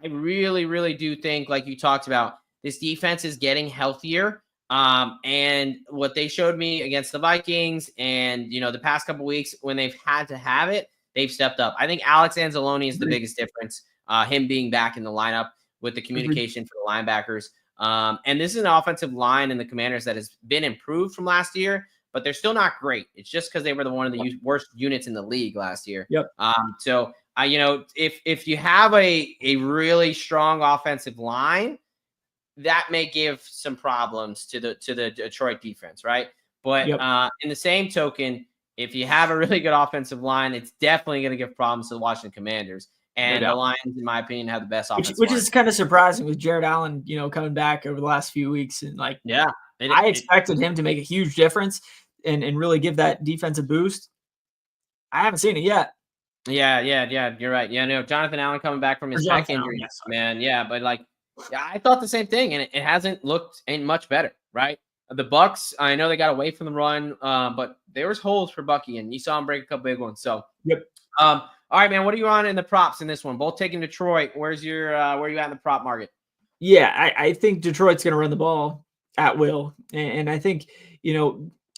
I really, really do think, like you talked about, this defense is getting healthier. And what they showed me against the Vikings and, the past couple weeks when they've had to have it, they've stepped up. I think Alex Anzalone is the biggest difference, him being back in the lineup with the communication for the linebackers. And this is an offensive line in the Commanders that has been improved from last year, but they're still not great. It's just because they were one of the worst units in the league last year. Yep. So, if you have a really strong offensive line, that may give some problems to the Detroit defense, right? But in the same token, if you have a really good offensive line, it's definitely going to give problems to the Washington Commanders. And the Lions, in my opinion, have the best offensive line. Which is kind of surprising with Jared Allen, coming back over the last few weeks. And I expected him to make a huge difference and really give that defense a boost. I haven't seen it yet. Yeah, you're right. Yeah, no, Jonathan Allen coming back from his back injury, man. Yeah, but I thought the same thing, and it hasn't looked much better, right? The Bucks, I know they got away from the run, but there was holes for Bucky, and you saw him break a couple big ones. So, all right, man. What are you on in the props in this one? Both taking Detroit. Where's your where are you at in the prop market? Yeah, I think Detroit's going to run the ball at will, and I think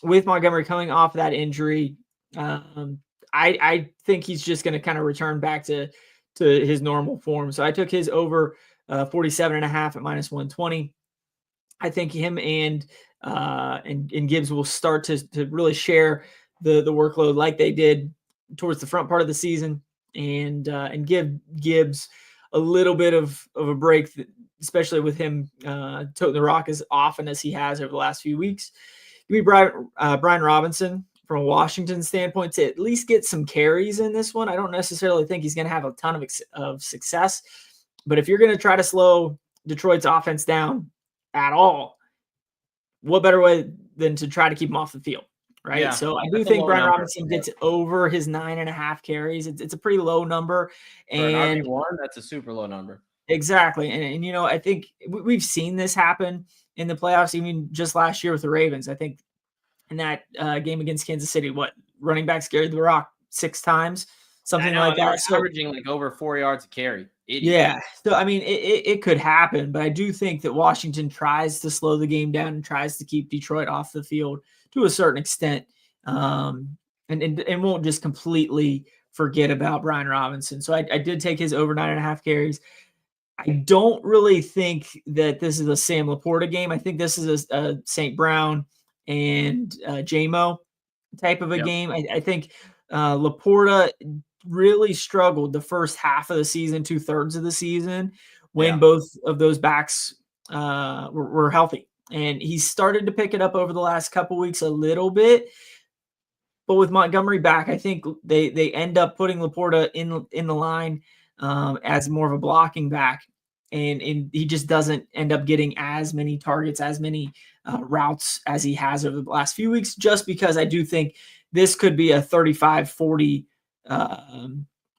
with Montgomery coming off that injury, I think he's just going to kind of return back to his normal form. So I took his over 47.5 at -120. I think him and Gibbs will start to really share the workload like they did towards the front part of the season, and give Gibbs a little bit of a break, especially with him toting the rock as often as he has over the last few weeks. Give me Brian Robinson from a Washington standpoint to at least get some carries in this one. I don't necessarily think he's going to have a ton of success, but if you're going to try to slow Detroit's offense down at all, what better way than to try to keep him off the field, right? Yeah, so I do think Brian Robinson gets over his 9.5 carries. It's a pretty low number. And for an RB1, that's a super low number. Exactly. And you know, I think we've seen this happen in the playoffs, even just last year with the Ravens. I think in that game against Kansas City, running backs carried the rock 6 times, something like that. So, averaging like over 4 yards a carry. Yeah. So, I mean, it could happen, but I do think that Washington tries to slow the game down and tries to keep Detroit off the field to a certain extent, and won't just completely forget about Brian Robinson. So I did take his over 9.5 carries. I don't really think that this is a Sam Laporta game. I think this is a St. Brown and J-Mo type of a game. I think Laporta really struggled the first half of the season, 2/3 of the season, when both of those backs were healthy. And he started to pick it up over the last couple weeks a little bit. But with Montgomery back, I think they end up putting Laporta in the line as more of a blocking back. And he just doesn't end up getting as many targets, as many routes as he has over the last few weeks, just because I do think this could be a 35-40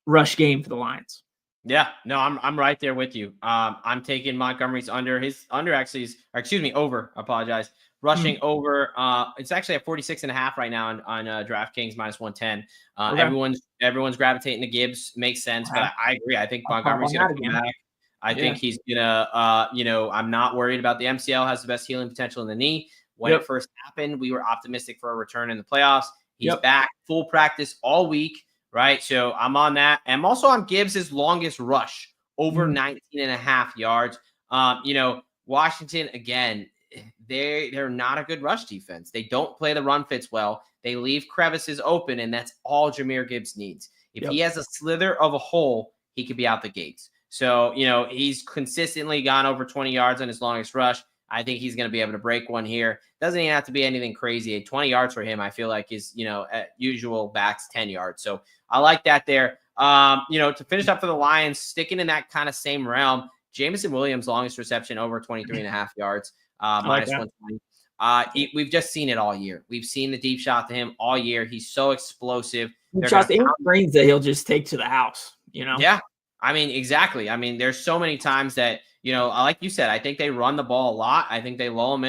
rush game for the Lions. Yeah, no, I'm right there with you. I'm taking Montgomery's under. His under actually is, or excuse me, over. I apologize. Rushing over. It's actually at 46.5 right now on DraftKings -110. Okay. Everyone's gravitating to Gibbs. Makes sense, but I agree. I think Montgomery's going to come back. I think he's gonna. I'm not worried about the MCL. Has the best healing potential in the knee. When it first happened, we were optimistic for a return in the playoffs. He's back, full practice all week. Right. So I'm on that. I'm also on Gibbs' longest rush, over 19.5 yards. Washington, again, they're not a good rush defense. They don't play the run fits well. They leave crevices open, and that's all Jahmyr Gibbs needs. If he has a slither of a hole, he could be out the gates. So, he's consistently gone over 20 yards on his longest rush. I think he's going to be able to break one here. Doesn't even have to be anything crazy. 20 yards for him, I feel like is, at usual backs 10 yards. So I like that there. To finish up for the Lions, sticking in that kind of same realm, Jameson Williams' longest reception over 23.5 yards, -120. We've just seen it all year. We've seen the deep shot to him all year. He's so explosive. Shots and screens that he'll just take to the house, Yeah. I mean, exactly. I mean, there's so many times that, like you said, I think they run the ball a lot. I think they lull them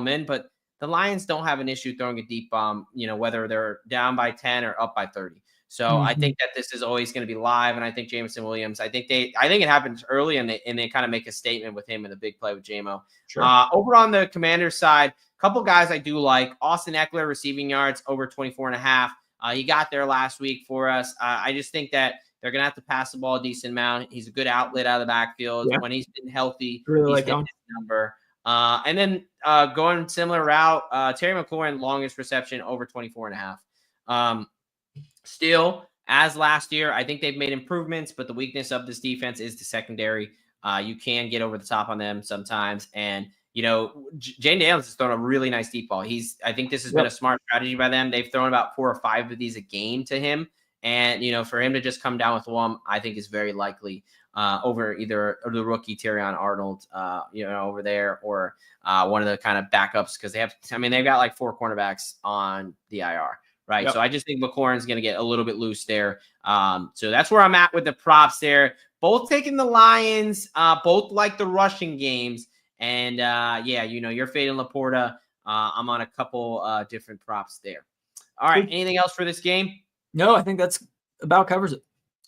in, but the Lions don't have an issue throwing a deep bomb, whether they're down by 10 or up by 30. So I think that this is always going to be live. And I think Jameson Williams, I think it happens early and they kind of make a statement with him in the big play with J-Mo. Sure. Over on the Commanders side, a couple guys I do like. Austin Eckler, receiving yards over 24.5. He got there last week for us. I just think that they're going to have to pass the ball a decent amount. He's a good outlet out of the backfield. When he's been healthy, he's hitting his number. And then going similar route, Terry McLaurin, longest reception over 24.5. Still, as last year, I think they've made improvements, but the weakness of this defense is the secondary. You can get over the top on them sometimes. And, Jane Daniels has thrown a really nice deep ball. I think this has been a smart strategy by them. They've thrown about 4 or 5 of these a game to him. And, for him to just come down with one, I think is very likely over either the rookie Terrion Arnold, over there, or one of the kind of backups, because they've got like 4 cornerbacks on the IR. Right. So I just think McLaurin's going to get a little bit loose there. So that's where I'm at with the props there. Both taking the Lions, both like the rushing games. And you're fading Laporta. I'm on a couple different props there. All right. Anything else for this game? No, I think that's about covers it.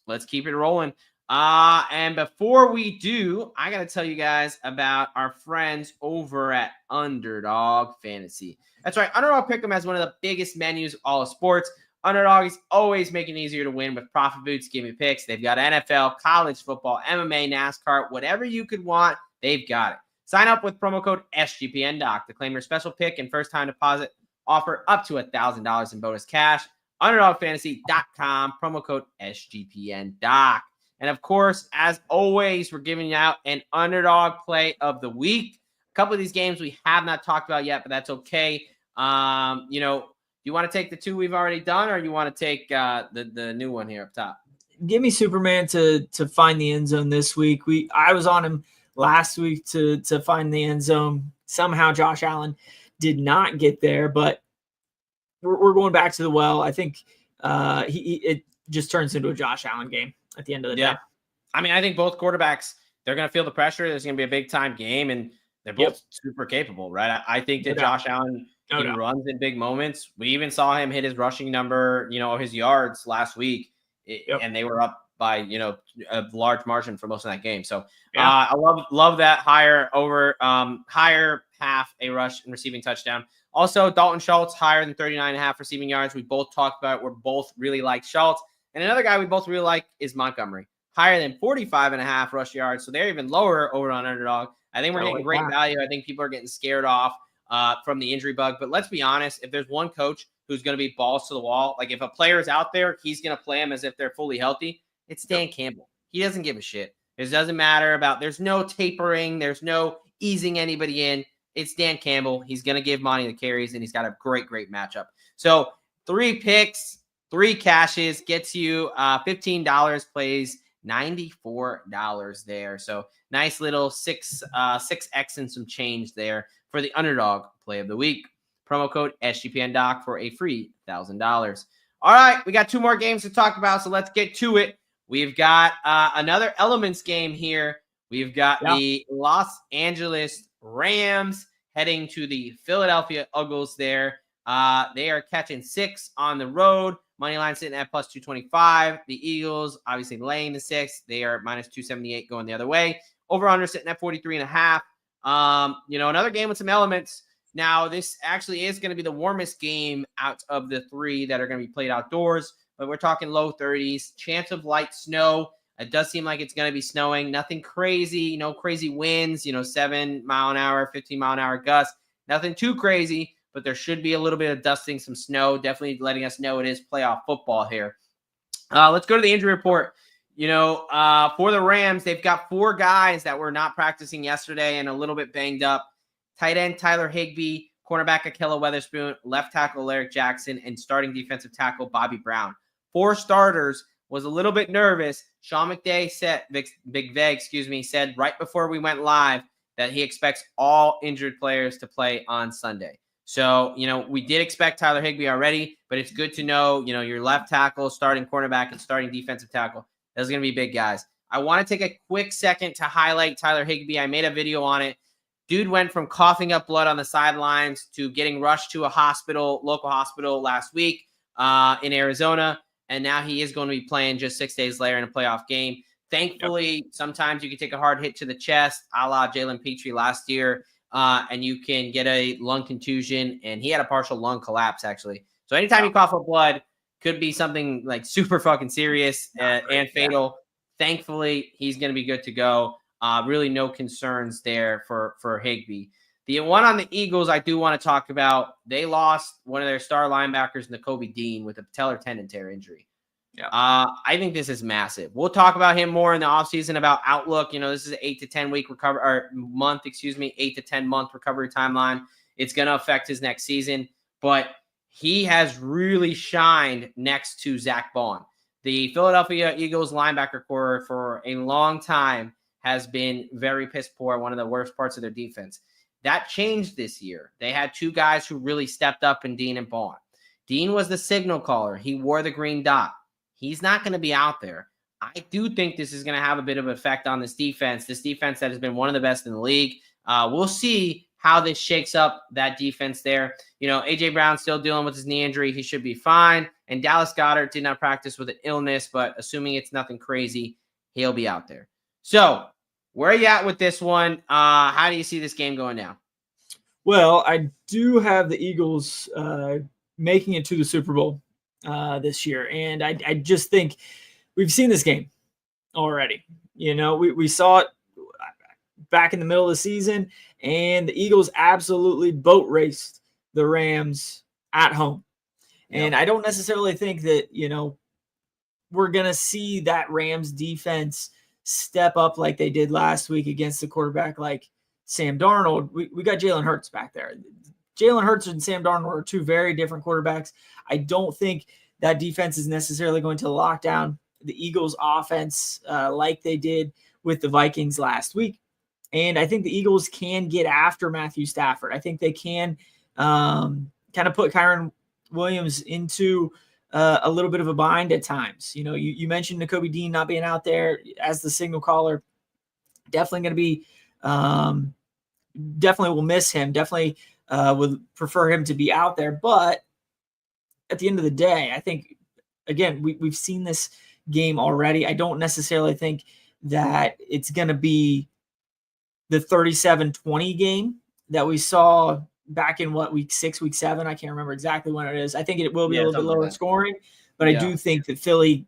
Let's keep it rolling. And before we do, I got to tell you guys about our friends over at Underdog Fantasy. That's right. Underdog Pick'em has one of the biggest menus of all of sports. Underdog is always making it easier to win with profit boots, give me picks. They've got NFL, college football, MMA, NASCAR, whatever you could want, they've got it. Sign up with promo code SGPNDOC to claim your special pick and first-time deposit offer up to $1,000 in bonus cash. UnderdogFantasy.com, promo code SGPNDOC. And of course, as always, we're giving out an underdog play of the week. A couple of these games we have not talked about yet, but that's okay. You know, do you want to take the two we've already done, or you want to take the new one here up top? Give me Superman to find the end zone this week. I was on him last week to find the end zone. Somehow Josh Allen did not get there, but we're going back to the well. I think it just turns into a Josh Allen game at the end of the day. I mean, I think both quarterbacks, they're going to feel the pressure. There's going to be a big time game, and they're both super capable, right? I think that Josh Allen runs in big moments. We even saw him hit his rushing number, you know, his yards last week, and they were up by, you know, a large margin for most of that game. So I love that higher half a rush and receiving touchdown. Also, Dalton Schultz higher than 39.5 receiving yards. We both talked about it. We're both really like Schultz. And another guy we both really like is Montgomery, higher than 45.5 rush yards. So they're even lower over on Underdog. I think we're getting great value. I think people are getting scared off from the injury bug. But let's be honest, if there's one coach who's going to be balls to the wall, like if a player is out there, he's going to play them as if they're fully healthy. It's Dan Campbell. He doesn't give a shit. It doesn't matter about, there's no tapering. There's no easing anybody in. It's Dan Campbell. He's going to give Monty the carries, and he's got a great matchup. So 3 picks, 3 cashes gets you $15, plays $94 there. So nice little 6x and some change there for the Underdog play of the week. Promo code SGPNDoc for a free $1,000. All right, we got 2 more games to talk about, so let's get to it. We've got another Elements game here. We've got the Los Angeles Rams heading to the Philadelphia Eagles there. They are catching 6 on the road. Moneyline sitting at plus 225. The Eagles obviously laying the 6. They are minus 278 going the other way. Over-under sitting at 43.5. You know, another game with some elements. Now, this actually is going to be the warmest game out of the 3 that are going to be played outdoors, but we're talking low 30s. Chance of light snow. It does seem like it's going to be snowing. Nothing crazy, no crazy winds, you know, 7 mile an hour, 15 mile an hour gusts. Nothing too crazy, but there should be a little bit of dusting, some snow, definitely letting us know it is playoff football here. Let's go to the injury report. You know, for the Rams, they've got 4 guys that were not practicing yesterday and a little bit banged up. Tight end Tyler Higbee, cornerback Ahkello Weatherspoon, left tackle Eric Jackson, and starting defensive tackle Bobby Brown. 4 starters. Was a little bit nervous. Sean McVay said, Big Veg, said right before we went live that he expects all injured players to play on Sunday. So, you know, we did expect Tyler Higbee already, but it's good to know, you know, your left tackle, starting cornerback, and starting defensive tackle. Those are going to be big guys. I want to take a quick second to highlight Tyler Higbee. I made a video on it. Dude went from coughing up blood on the sidelines to getting rushed to a hospital, local hospital last week in Arizona. And now he is going to be playing just 6 days later in a playoff game. Thankfully, sometimes you can take a hard hit to the chest, a la Jalen Petrie last year, and you can get a lung contusion. And he had a partial lung collapse, actually. So anytime you cough up blood, could be something like super fucking serious and fatal. Thankfully, he's going to be good to go. Really no concerns there for Higbee. The one on the Eagles I do want to talk about, they lost one of their star linebackers, Nakobe Dean, with a patellar tendon tear injury. Yeah. I think this is massive. We'll talk about him more in the offseason about outlook. You know, this is an 8 to 10 week recovery, or month, 8 to 10 month recovery timeline. It's going to affect his next season, but he has really shined next to Zach Bond. The Philadelphia Eagles linebacker core for a long time has been very piss poor, one of the worst parts of their defense. That changed this year. They had 2 guys who really stepped up in Dean and Bond. Dean was the signal caller. He wore the green dot. He's not going to be out there. I do think this is going to have a bit of an effect on this defense that has been one of the best in the league. We'll see how this shakes up that defense there. You know, A.J. Brown's still dealing with his knee injury. He should be fine. And Dallas Goedert did not practice with an illness, but assuming it's nothing crazy, he'll be out there. So, where are you at with this one? How do you see this game going down? Well, I do have the Eagles making it to the Super Bowl this year. And I just think we've seen this game already. You know, we saw it back in the middle of the season, and the Eagles absolutely boat raced the Rams at home. And I don't necessarily think that, you know, we're going to see that Rams defense step up like they did last week against the quarterback like Sam Darnold. We got Jalen Hurts back there. Jalen Hurts and Sam Darnold are two very different quarterbacks. I don't think that defense is necessarily going to lock down the Eagles offense like they did with the Vikings last week. And I think the Eagles can get after Matthew Stafford. I think they can kind of put Kyron Williams into a little bit of a bind at times. You know, you mentioned Nakobe Dean not being out there as the signal caller. Definitely going to be definitely will miss him. Definitely would prefer him to be out there. But at the end of the day, I think, again, we've seen this game already. I don't necessarily think that it's going to be the 37-20 game that we saw back in week 6, week 7. I can't remember exactly when it is. I think it will be a little bit lower scoring, but I do think that Philly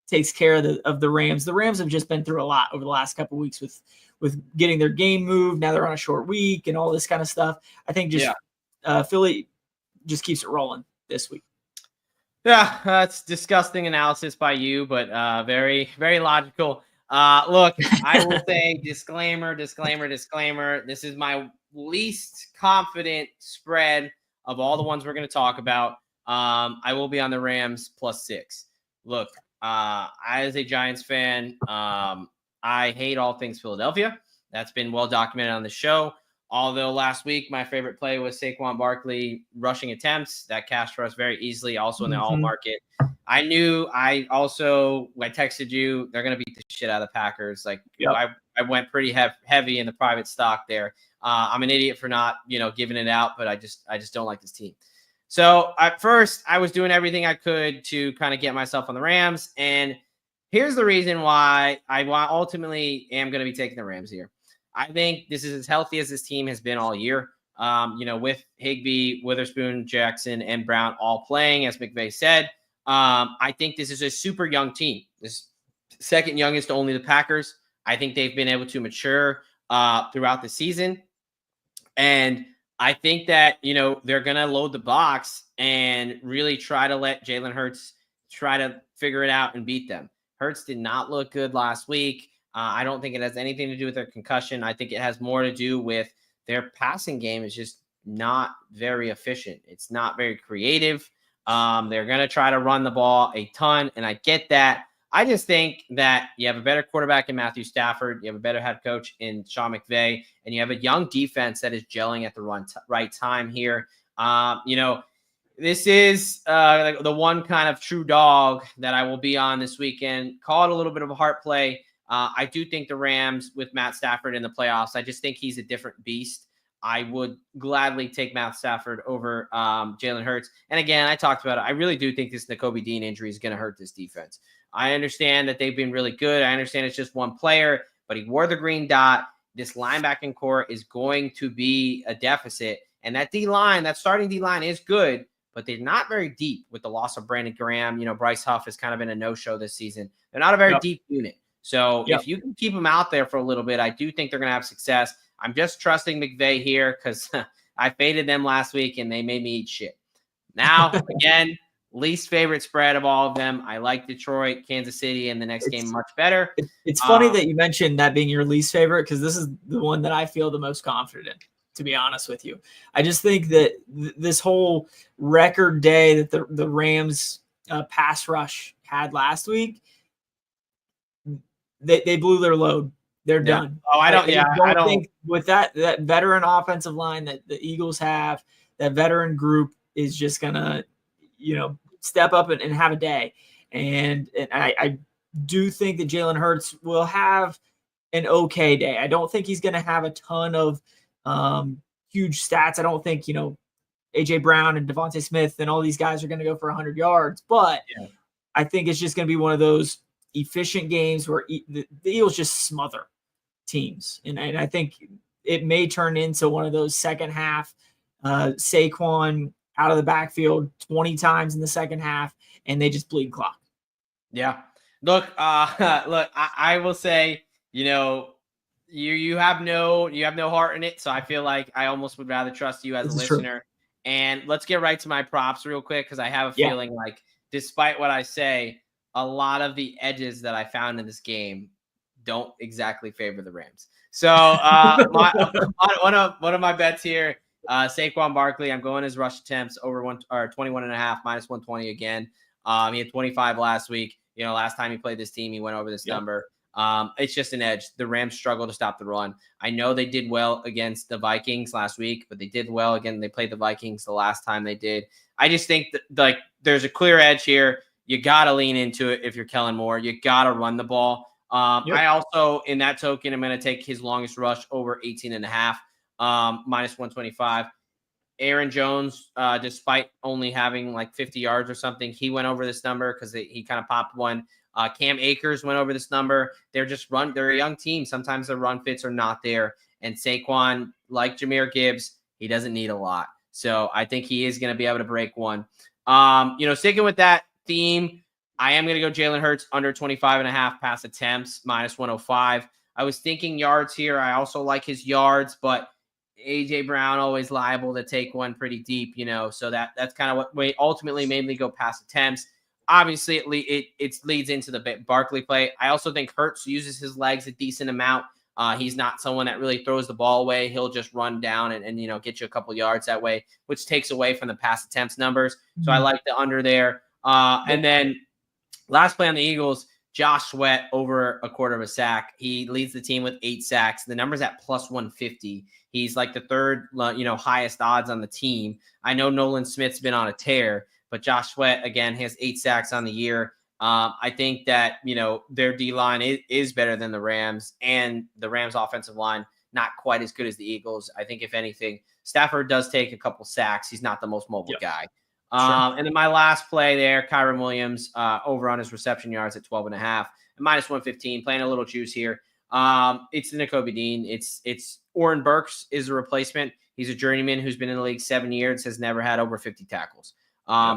takes care of the Rams. The Rams have just been through a lot over the last couple of weeks with getting their game moved. Now they're on a short week and all this kind of stuff. I think Philly just keeps it rolling this week. Yeah, that's disgusting analysis by you, but very, very logical. Look, I will say disclaimer. This is my least confident spread of all the ones we're going to talk about. I will be on the Rams +6. Look, as a Giants fan, I hate all things Philadelphia. That's been well documented on the show. Although last week, my favorite play was Saquon Barkley rushing attempts. That cashed for us very easily, also in the alt market. I texted you, they're going to beat the shit out of the Packers. Like, I went pretty heavy in the private stock there. I'm an idiot for not, giving it out, but I just don't like this team. So at first, I was doing everything I could to kind of get myself on the Rams. And here's the reason why I ultimately am going to be taking the Rams here. I think this is as healthy as this team has been all year. With Higbee, Witherspoon, Jackson, and Brown all playing, as McVay said. I think this is a super young team. This second youngest to only the Packers. I think they've been able to mature throughout the season. And I think that, they're going to load the box and really try to let Jalen Hurts try to figure it out and beat them. Hurts did not look good last week. I don't think it has anything to do with their concussion. I think it has more to do with their passing game is just not very efficient. It's not very creative. They're going to try to run the ball a ton, and I get that. I just think that you have a better quarterback in Matthew Stafford. You have a better head coach in Sean McVay, and you have a young defense that is gelling at the right time here. This is the one kind of true dog that I will be on this weekend. Call it a little bit of a heart play. I do think the Rams with Matt Stafford in the playoffs, I just think he's a different beast. I would gladly take Matt Stafford over Jalen Hurts. And again, I talked about it. I really do think this Nakobe Dean injury is going to hurt this defense. I understand that they've been really good. I understand it's just one player, but he wore the green dot. This linebacking core is going to be a deficit. And that D-line, that starting D-line is good, but they're not very deep with the loss of Brandon Graham. Bryce Huff has kind of been a no-show this season. They're not a very deep unit. So if you can keep them out there for a little bit, I do think they're going to have success. I'm just trusting McVay here because I faded them last week and they made me eat shit. Now, again, least favorite spread of all of them. I like Detroit, Kansas City, and the next game much better. It's funny that you mentioned that being your least favorite because this is the one that I feel the most confident in, to be honest with you. I just think that this whole record day that the Rams pass rush had last week, they blew their load. They're done. Oh, I don't think with that veteran offensive line that the Eagles have, that veteran group is just gonna, step up and have a day. And I do think that Jalen Hurts will have an okay day. I don't think he's gonna have a ton of huge stats. I don't think, AJ Brown and Devontae Smith and all these guys are gonna go for 100 yards, but I think it's just gonna be one of those efficient games where the Eagles just smother teams. And I think it may turn into one of those second half Saquon out of the backfield 20 times in the second half, and they just bleed clock. Yeah. Look, I will say, you have no heart in it. So I feel like I almost would rather trust you as a listener. True. And let's get right to my props real quick. Cause I have a feeling like despite what I say, a lot of the edges that I found in this game don't exactly favor the Rams. So one of my bets here Saquon Barkley, I'm going his rush attempts over 21.5 minus 120 again. He had 25 last week. Last time he played this team, he went over this number. It's just an edge. The Rams struggle to stop the run. I know they did well against the Vikings last week, but they did well again. They played the Vikings the last time they did. I just think that there's a clear edge here. You got to lean into it if you're Kellen Moore. You got to run the ball. I also, in that token, I'm going to take his longest rush over 18.5, minus 125. Aaron Jones, despite only having 50 yards or something, he went over this number because he kind of popped one. Cam Akers went over this number. They're a young team. Sometimes the run fits are not there. And Saquon, like Jahmyr Gibbs, he doesn't need a lot. So I think he is going to be able to break one. Sticking with that theme, I am going to go Jalen Hurts under 25.5 pass attempts, minus 105. I was thinking yards here. I also like his yards, but A.J. Brown always liable to take one pretty deep, so that's kind of what ultimately made me go pass attempts. Obviously, it leads into the Barkley play. I also think Hurts uses his legs a decent amount. He's not someone that really throws the ball away. He'll just run down and get you a couple yards that way, which takes away from the pass attempts numbers. So I like the under there. And then last play on the Eagles, Josh Sweat over a quarter of a sack. He leads the team with 8 sacks. The number's at plus 150. He's the third, highest odds on the team. I know Nolan Smith's been on a tear, but Josh Sweat, again, has 8 sacks on the year. I think that, their D-line is better than the Rams, and the Rams offensive line, not quite as good as the Eagles. I think, if anything, Stafford does take a couple sacks. He's not the most mobile guy. Sure. And then my last play there, Kyron Williams, over on his reception yards at 12.5, and minus 115, playing a little juice here. It's the Nakobe Dean. It's Oren Burks is a replacement. He's a journeyman who's been in the league 7 years, has never had over 50 tackles.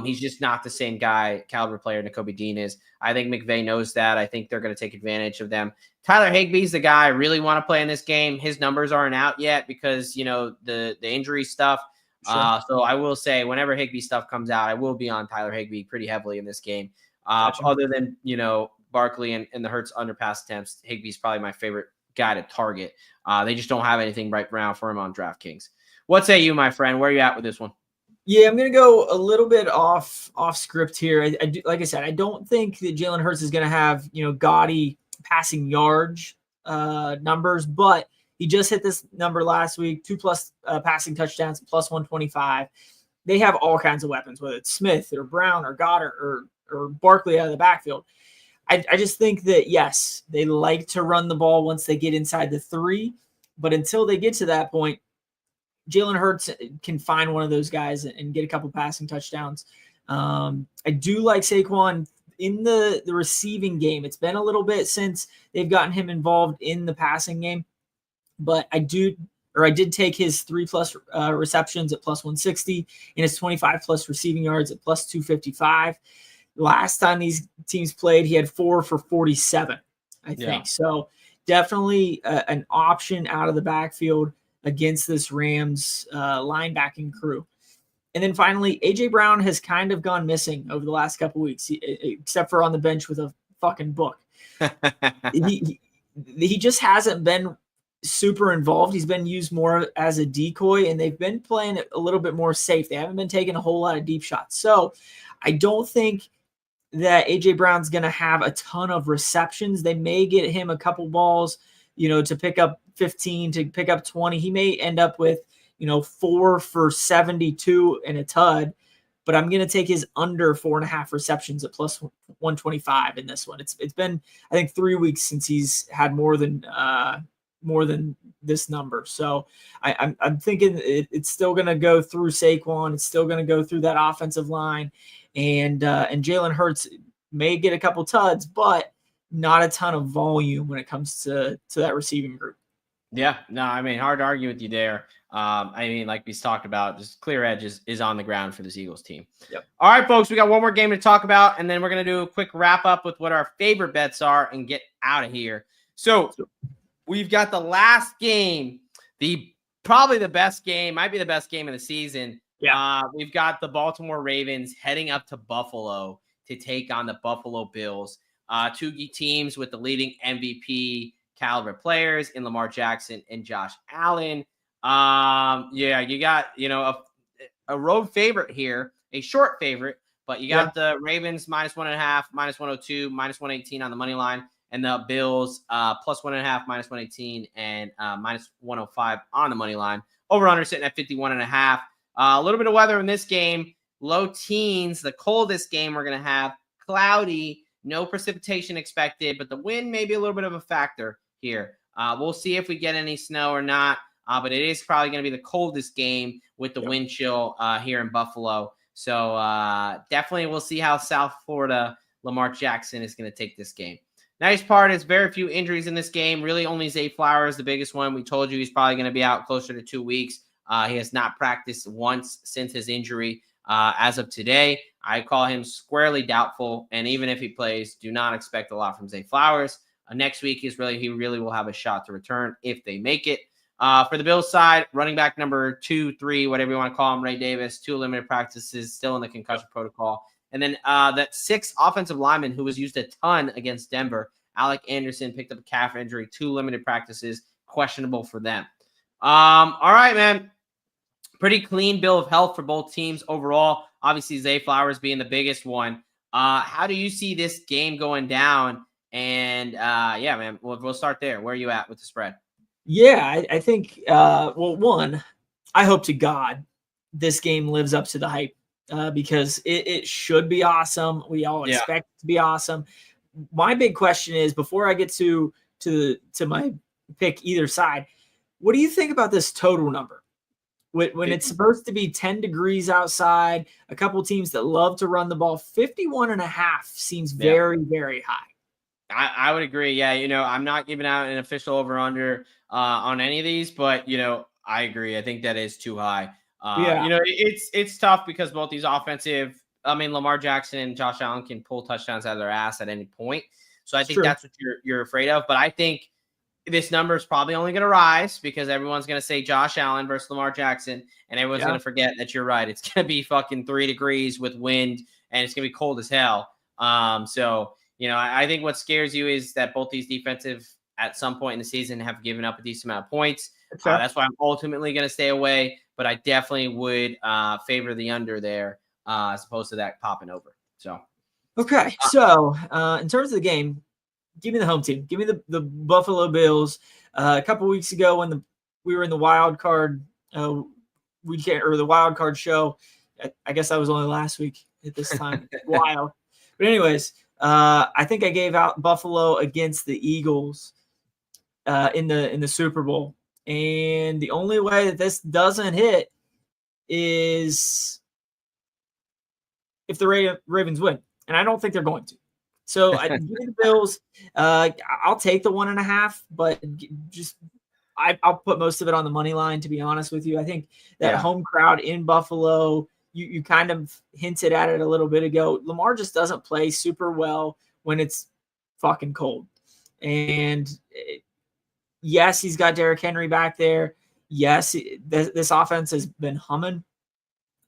He's just not the same caliber player Nakobe Dean is. I think McVay knows that. I think they're going to take advantage of them. Tyler Higbee's the guy I really want to play in this game. His numbers aren't out yet because, the injury stuff. Sure. So I will say, whenever Higbee stuff comes out, I will be on Tyler Higbee pretty heavily in this game. Gotcha. Other than, Barkley and the Hurts underpass attempts, Higbee's probably my favorite guy to target. They just don't have anything right now for him on DraftKings. What say you, my friend? Where are you at with this one? Yeah, I'm going to go a little bit off script here. I do, like I said, I don't think that Jalen Hurts is going to have, gaudy passing yards numbers, but he just hit this number last week, 2+ passing touchdowns, plus 125. They have all kinds of weapons, whether it's Smith or Brown or Goddard or Barkley out of the backfield. I just think that, yes, they like to run the ball once they get inside the 3, but until they get to that point, Jalen Hurts can find one of those guys and get a couple passing touchdowns. I do like Saquon in the receiving game. It's been a little bit since they've gotten him involved in the passing game, but I did take his 3+ receptions at plus 160 and his 25+ receiving yards at plus 255. Last time these teams played, he had 4 for 47, I think. So definitely an option out of the backfield against this Rams linebacking crew. And then finally, A.J. Brown has kind of gone missing over the last couple weeks, except for on the bench with a fucking book. He just hasn't been super involved. He's been used more as a decoy, and they've been playing it a little bit more safe. They haven't been taking a whole lot of deep shots. So I don't think that A.J. Brown's going to have a ton of receptions. They may get him a couple balls, to pick up 15, to pick up 20. He may end up with, 4 for 72 and a tud, but I'm going to take his under 4.5 receptions at plus 125 in this one. It's been, I think, 3 weeks since he's had more than this number. So I'm thinking it's still going to go through Saquon. It's still going to go through that offensive line, and Jalen Hurts may get a couple tuds, but not a ton of volume when it comes to that receiving group. Yeah, no, I mean, hard to argue with you there. Like we talked about, just clear edge is on the ground for this Eagles team. Yep. All right, folks, we got one more game to talk about, and then we're going to do a quick wrap up with what our favorite bets are and get out of here. So we've got the last game, probably the best game, might be the best game of the season. Yeah. We've got the Baltimore Ravens heading up to Buffalo to take on the Buffalo Bills. 2 teams with the leading MVP caliber players in Lamar Jackson and Josh Allen. Yeah, you got, a road favorite here, a short favorite, but you got the Ravens -1.5, -102, -118 on the money line, and the Bills +1.5, -118, and -105 on the money line. Over under sitting at 51.5. A little bit of weather in this game, low teens. The coldest game we're gonna have, cloudy, no precipitation expected, but the wind may be a little bit of a factor here. We'll see if we get any snow or not. But it is probably going to be the coldest game with the wind chill here in Buffalo. So definitely we'll see how South Florida Lamar Jackson is going to take this game. Nice part is very few injuries in this game. Really only Zay Flowers, the biggest one. We told you he's probably going to be out closer to 2 weeks. He has not practiced once since his injury as of today. I call him squarely doubtful. And even if he plays, do not expect a lot from Zay Flowers. Next week he really will have a shot to return if they make it. For the Bills side, running back number 2, 3, whatever you want to call him, Ray Davis, 2 limited practices, still in the concussion protocol. And then that 6 offensive lineman who was used a ton against Denver, Alec Anderson, picked up a calf injury, 2 limited practices, questionable for them. All right, man. Pretty clean bill of health for both teams overall. Obviously, Zay Flowers being the biggest one. How do you see this game going down? And yeah, man, we'll start there. Where are you at with the spread? Yeah, I think, one, I hope to God this game lives up to the hype because it should be awesome. We all expect it to be awesome. My big question is, before I get to my pick either side, what do you think about this total number? When it's supposed to be 10 degrees outside, a couple teams that love to run the ball, 51.5 seems very, very high. I would agree. Yeah, I'm not giving out an official over-under on any of these, but, I agree. I think that is too high. It's tough because both these Lamar Jackson and Josh Allen can pull touchdowns out of their ass at any point. So I think that's what you're afraid of. But I think this number is probably only going to rise because everyone's going to say Josh Allen versus Lamar Jackson, and everyone's going to forget that you're right. It's going to be fucking 3 degrees with wind, and it's going to be cold as hell. I think what scares you is that both these defensive at some point in the season have given up a decent amount of points. That's why I'm ultimately going to stay away, but I definitely would favor the under there as opposed to that popping over. So, okay. So in terms of the game, give me the home team. Give me the Buffalo Bills. A couple weeks ago when we were in the wild card weekend or the wild card show, I guess that was only last week at this time. Wild. But anyways, I think I gave out Buffalo against the Eagles in the Super Bowl. And the only way that this doesn't hit is if the Ravens win. And I don't think they're going to. So I give me the Bills. I'll take the 1.5, but I'll put most of it on the money line, to be honest with you. I think that home crowd in Buffalo, you kind of hinted at it a little bit ago. Lamar just doesn't play super well when it's fucking cold. And yes, he's got Derrick Henry back there. Yes, this offense has been humming,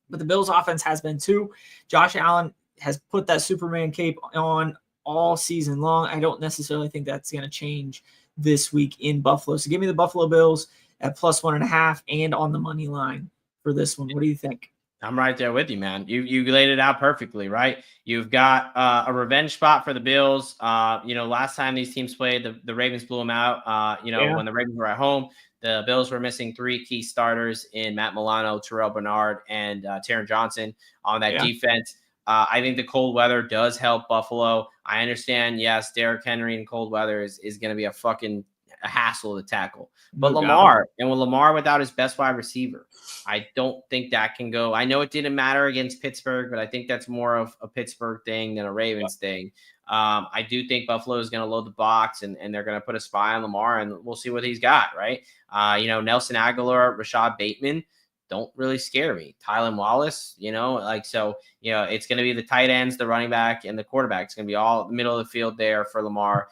but the Bills offense has been too. Josh Allen has put that Superman cape on all season long. I don't necessarily think that's going to change this week in Buffalo. So give me the Buffalo Bills at +1.5 and on the money line for this one. What do you think? I'm right there with you, man. You laid it out perfectly, right? You've got a revenge spot for the Bills. Last time these teams played, the Ravens blew them out. When the Ravens were at home, the Bills were missing 3 key starters in Matt Milano, Terrell Bernard, and Taron Johnson on that defense. I think the cold weather does help Buffalo. I understand, yes, Derrick Henry in cold weather is going to be a fucking hassle to tackle. But Lamar, and with Lamar without his best wide receiver, I don't think that can go. I know it didn't matter against Pittsburgh, but I think that's more of a Pittsburgh thing than a Ravens thing. I do think Buffalo is going to load the box and they're going to put a spy on Lamar, and we'll see what he's got, right? Nelson Aguilar, Rashad Bateman don't really scare me. Tylan Wallace, it's going to be the tight ends, the running back, and the quarterback. It's going to be all middle of the field there for Lamar.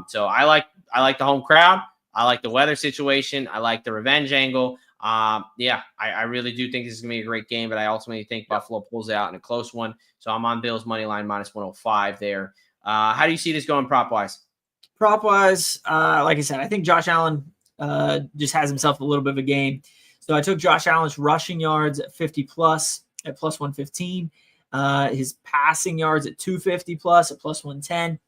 So I like the home crowd. I like the weather situation. I like the revenge angle. I really do think this is going to be a great game, but I ultimately think Buffalo pulls it out in a close one. So I'm on Bills money line -105 there. How do you see this going prop wise? Prop wise, like I said, I think Josh Allen just has himself a little bit of a game. So I took Josh Allen's rushing yards at 50 plus at plus 115. His passing yards at 250 plus at plus 110.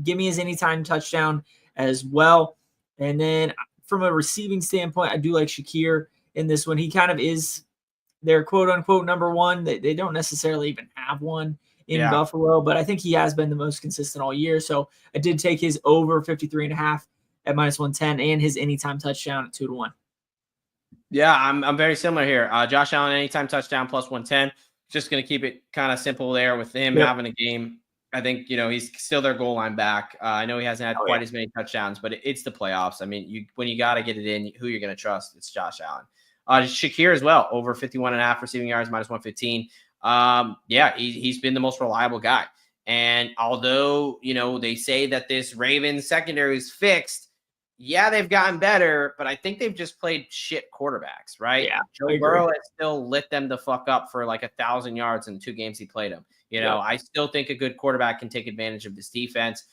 Give me his anytime touchdown as well. And then from a receiving standpoint, I do like Shakir in this one. He kind of is their quote unquote number one. They don't necessarily even have one in Buffalo, but I think he has been the most consistent all year. So I did take his over 53.5 at minus 110 and his anytime touchdown at 2-1. Yeah, I'm very similar here. Josh Allen, anytime touchdown plus 110. Just going to keep it kind of simple there with him having a game. I think, he's still their goal line back. I know he hasn't had quite as many touchdowns, but it's the playoffs. I mean, when you got to get it in, who you're going to trust, it's Josh Allen. Shakir as well, over 51.5 receiving yards, minus 115. He's been the most reliable guy. And although, they say that this Ravens secondary is fixed, they've gotten better, but I think they've just played shit quarterbacks, right? Yeah, Joe Burrow has still lit them the fuck up for like 1,000 yards in 2 games he played them. I still think a good quarterback can take advantage of this defense.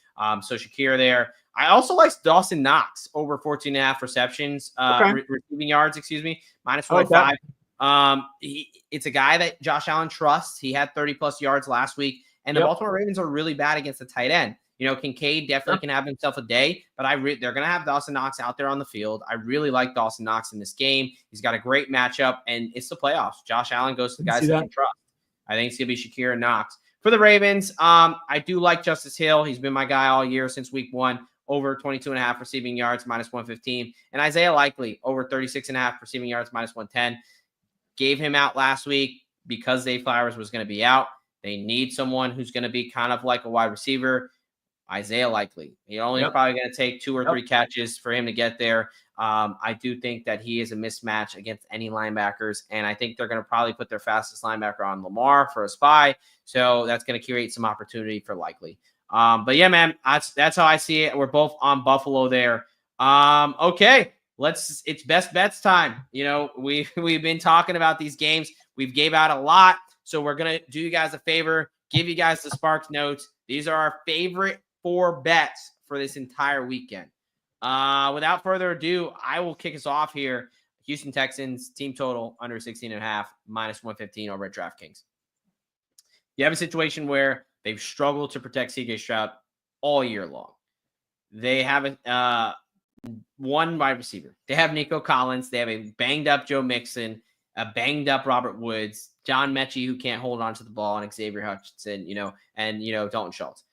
So Shakir there. I also like Dawson Knox over 14.5 receptions, receiving yards, minus 105. It's a guy that Josh Allen trusts. He had 30 plus yards last week, and the Baltimore Ravens are really bad against the tight end. Kincaid definitely can have himself a day, but they're going to have Dawson Knox out there on the field. I really like Dawson Knox in this game. He's got a great matchup, and it's the playoffs. Josh Allen goes to the guys he can trust. I think it's going to be Shakir and Knox. For the Ravens, I do like Justice Hill. He's been my guy all year since week 1, over 22.5 receiving yards, minus 115. And Isaiah Likely, over 36.5 receiving yards, minus 110. Gave him out last week because Zay Flowers was going to be out. They need someone who's going to be kind of like a wide receiver. Isaiah Likely. He's only probably going to take 2 or 3 catches for him to get there. I do think that he is a mismatch against any linebackers, and I think they're going to probably put their fastest linebacker on Lamar for a spy. So that's going to create some opportunity for Likely. But yeah, man, that's how I see it. We're both on Buffalo there. Okay, it's best bets time. We've been talking about these games. We've gave out a lot, so we're going to do you guys a favor, give you guys the Sparks notes. These are our favorite 4 bets for this entire weekend. Without further ado, I will kick us off here. Houston Texans team total under 16.5, minus 115 over at DraftKings. You have a situation where they've struggled to protect CJ Stroud all year long. They have one wide receiver. They have Nico Collins. They have a banged up Joe Mixon, a banged up Robert Woods, John Mechie, who can't hold on to the ball, and Xavier Hutchinson, and Dalton Schultz.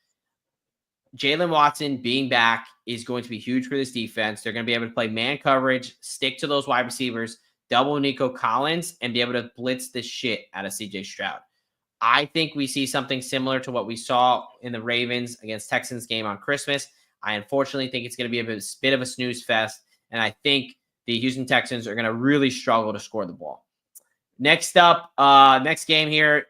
Jalen Watson being back is going to be huge for this defense. They're going to be able to play man coverage, stick to those wide receivers, double Nico Collins, and be able to blitz the shit out of CJ Stroud. I think we see something similar to what we saw in the Ravens against Texans game on Christmas. I unfortunately think it's going to be a bit of a snooze fest, and I think the Houston Texans are going to really struggle to score the ball. Next up, next game here,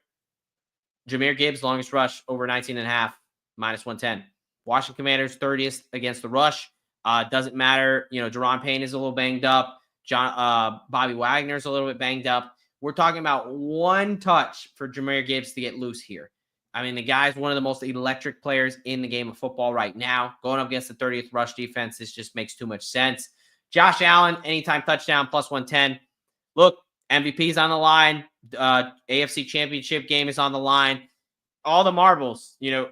Jahmyr Gibbs, longest rush, over 19.5, minus 110. Washington Commanders, 30th against the rush. Doesn't matter. Deron Payne is a little banged up. Bobby Wagner's a little bit banged up. We're talking about 1 touch for Jahmyr Gibbs to get loose here. I mean, the guy's one of the most electric players in the game of football right now. Going up against the 30th rush defense, this just makes too much sense. Josh Allen, anytime touchdown, plus 110. Look, MVP's on the line. AFC Championship game is on the line. All the marbles, you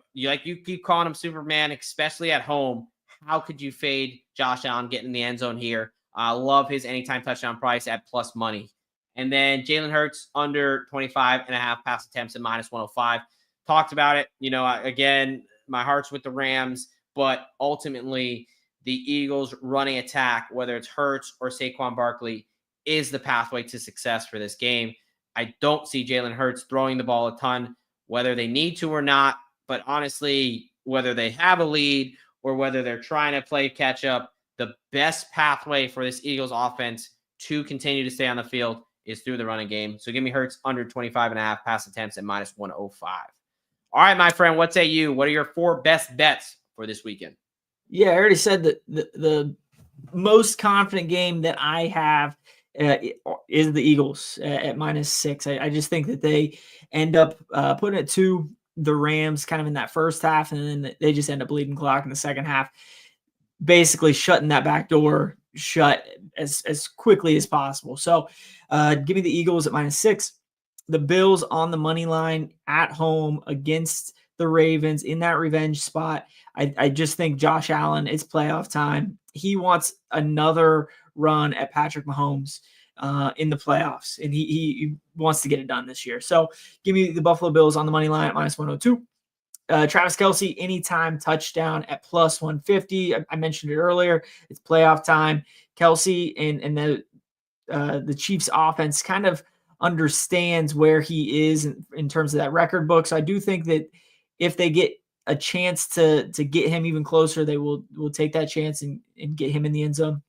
keep calling him Superman, especially at home. How could you fade Josh Allen getting in the end zone here? I love his anytime touchdown price at plus money. And then Jalen Hurts under 25.5 pass attempts at minus 105. Talked about it. Again, my heart's with the Rams, but ultimately the Eagles running attack, whether it's Hurts or Saquon Barkley, is the pathway to success for this game. I don't see Jalen Hurts throwing the ball a ton, whether they need to or not, but honestly, whether they have a lead or whether they're trying to play catch up, the best pathway for this Eagles offense to continue to stay on the field is through the running game. So give me Hurts under 25.5 pass attempts at minus 105. All right, my friend, what say you? What are your 4 best bets for this weekend? Yeah, I already said that the most confident game that I have is the Eagles at minus 6. I just think that they end up putting it to the Rams kind of in that first half, and then they just end up bleeding clock in the second half, basically shutting that back door shut as quickly as possible. So give me the Eagles at -6. The Bills on the money line at home against the Ravens in that revenge spot. I just think Josh Allen, it's playoff time. He wants another run at Patrick Mahomes in the playoffs, and he wants to get it done this year. So give me the Buffalo Bills on the money line at -102. Travis Kelce, anytime touchdown at +150. I mentioned it earlier. It's playoff time. Kelce and the Chiefs offense kind of understands where he is in terms of that record book. So I do think that if they get a chance to get him even closer, they will take that chance and get him in the end zone.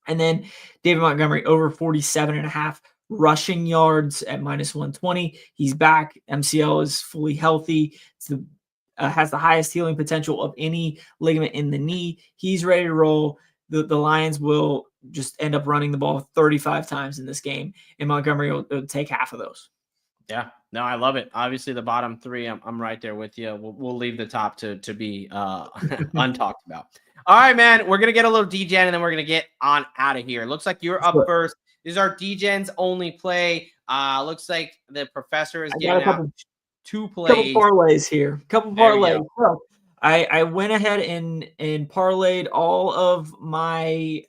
And then David Montgomery over 47.5 rushing yards at -120. He's back. MCL is fully healthy. Has the highest healing potential of any ligament in the knee. He's ready to roll. The Lions will just end up running the ball 35 times in this game, and Montgomery will take half of those. Yeah, no, I love it. Obviously, the bottom three, I'm right there with you. We'll leave the top to be untalked about. All right, man, we're gonna get a little Degen, and then we're gonna get on out of here. Looks like you're up first. This is our Degen's only play. Looks like the professor is giving out 2 plays. Couple parlays here. Couple parlays. So I went ahead and parlayed all of my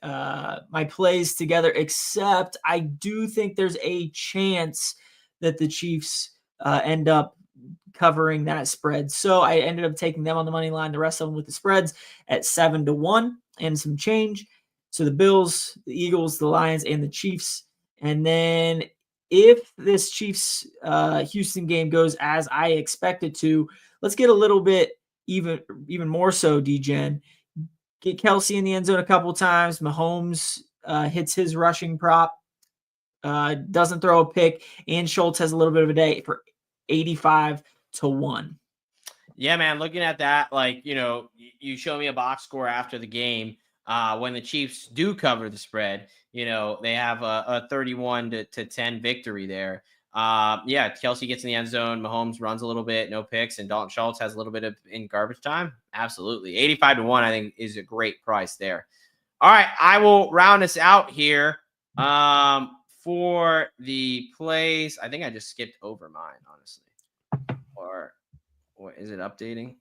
my plays together, except I do think there's a chance that the Chiefs end up covering that spread. So I ended up taking them on the money line, the rest of them with the spreads at 7-1 and some change. So the Bills, the Eagles, the Lions, and the Chiefs. And then if this Chiefs Houston game goes as I expect it to, let's get a little bit even more so, Degen. Get Kelce in the end zone a couple times. Mahomes hits his rushing prop, doesn't throw a pick, and Schultz has a little bit of a day for 85-1. Yeah, man, looking at that, like, you show me a box score after the game. When the Chiefs do cover the spread, they have a 31-10 victory there. Yeah, Kelce gets in the end zone. Mahomes runs a little bit, no picks, and Dalton Schultz has a little bit in garbage time. Absolutely. 85-1, I think, is a great price there. All right, I will round us out here for the plays. I think I just skipped over mine, honestly. Or what is it updating?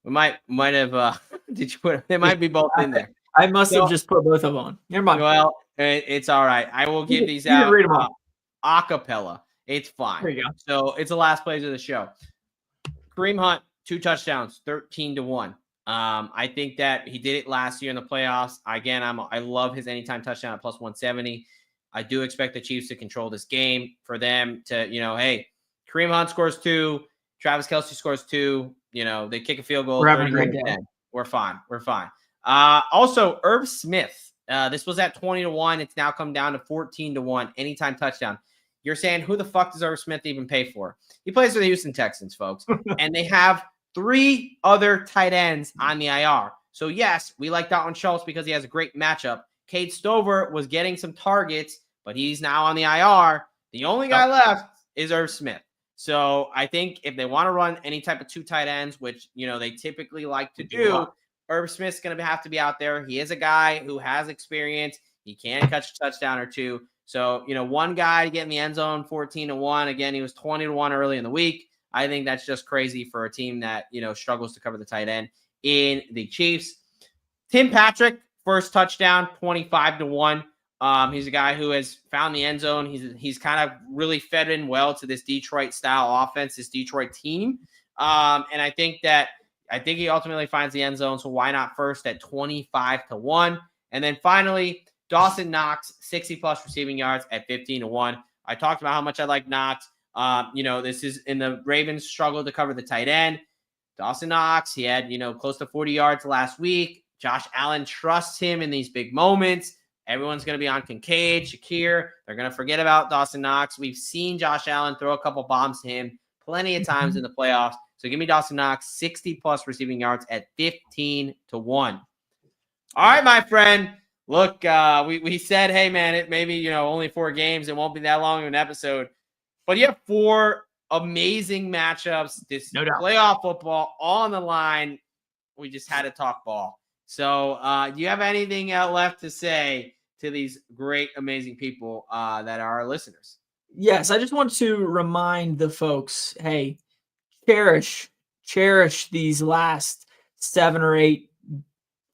We might have did you put it might be both in there. I must have just put both of them on. Never mind. Well, it's all right. I will give these out read them all. acapella. It's fine. There you go. So it's the last plays of the show. Kareem Hunt, 2 touchdowns, 13-1. I think that he did it last year in the playoffs. Again, I love his anytime touchdown at +170. I do expect the Chiefs to control this game for them to, hey, Kareem Hunt scores 2, Travis Kelce scores 2. They kick a field goal. We're having a great day. We're fine. Also, Irv Smith. This was at 20-1. It's now come down to 14-1. Anytime touchdown. You're saying, who the fuck does Irv Smith even pay for? He plays for the Houston Texans, folks. And they have 3 other tight ends on the IR. So, yes, we like Dalton Schultz because he has a great matchup. Cade Stover was getting some targets, but he's now on the IR. The only guy left is Irv Smith. So I think if they want to run any type of 2 tight ends, which, they typically like to do, Irv Smith's going to have to be out there. He is a guy who has experience. He can catch a touchdown or 2. So, one guy to get in the end zone, 14-1. Again, he was 20-1 early in the week. I think that's just crazy for a team that, struggles to cover the tight end in the Chiefs. Tim Patrick, first touchdown, 25-1. He's a guy who has found the end zone. He's kind of really fed in well to this Detroit style offense, this Detroit team. And I think he ultimately finds the end zone. So why not first at 25-1? And then finally, Dawson Knox, 60+ receiving yards at 15-1. I talked about how much I like Knox. This is in the Ravens struggle to cover the tight end. Dawson Knox, he had, close to 40 yards last week. Josh Allen trusts him in these big moments. Everyone's going to be on Kincaid, Shakir. They're going to forget about Dawson Knox. We've seen Josh Allen throw a couple bombs to him plenty of times in the playoffs. So give me Dawson Knox, 60+ receiving yards at 15-1. All right, my friend. Look, we said, hey, man, it maybe, only 4 games. It won't be that long of an episode. But you have 4 amazing matchups. This playoff football all on the line. We just had to talk ball. So do you have anything left to say to these great, amazing people that are our listeners. Yes, I just want to remind the folks, hey, cherish these last 7 or 8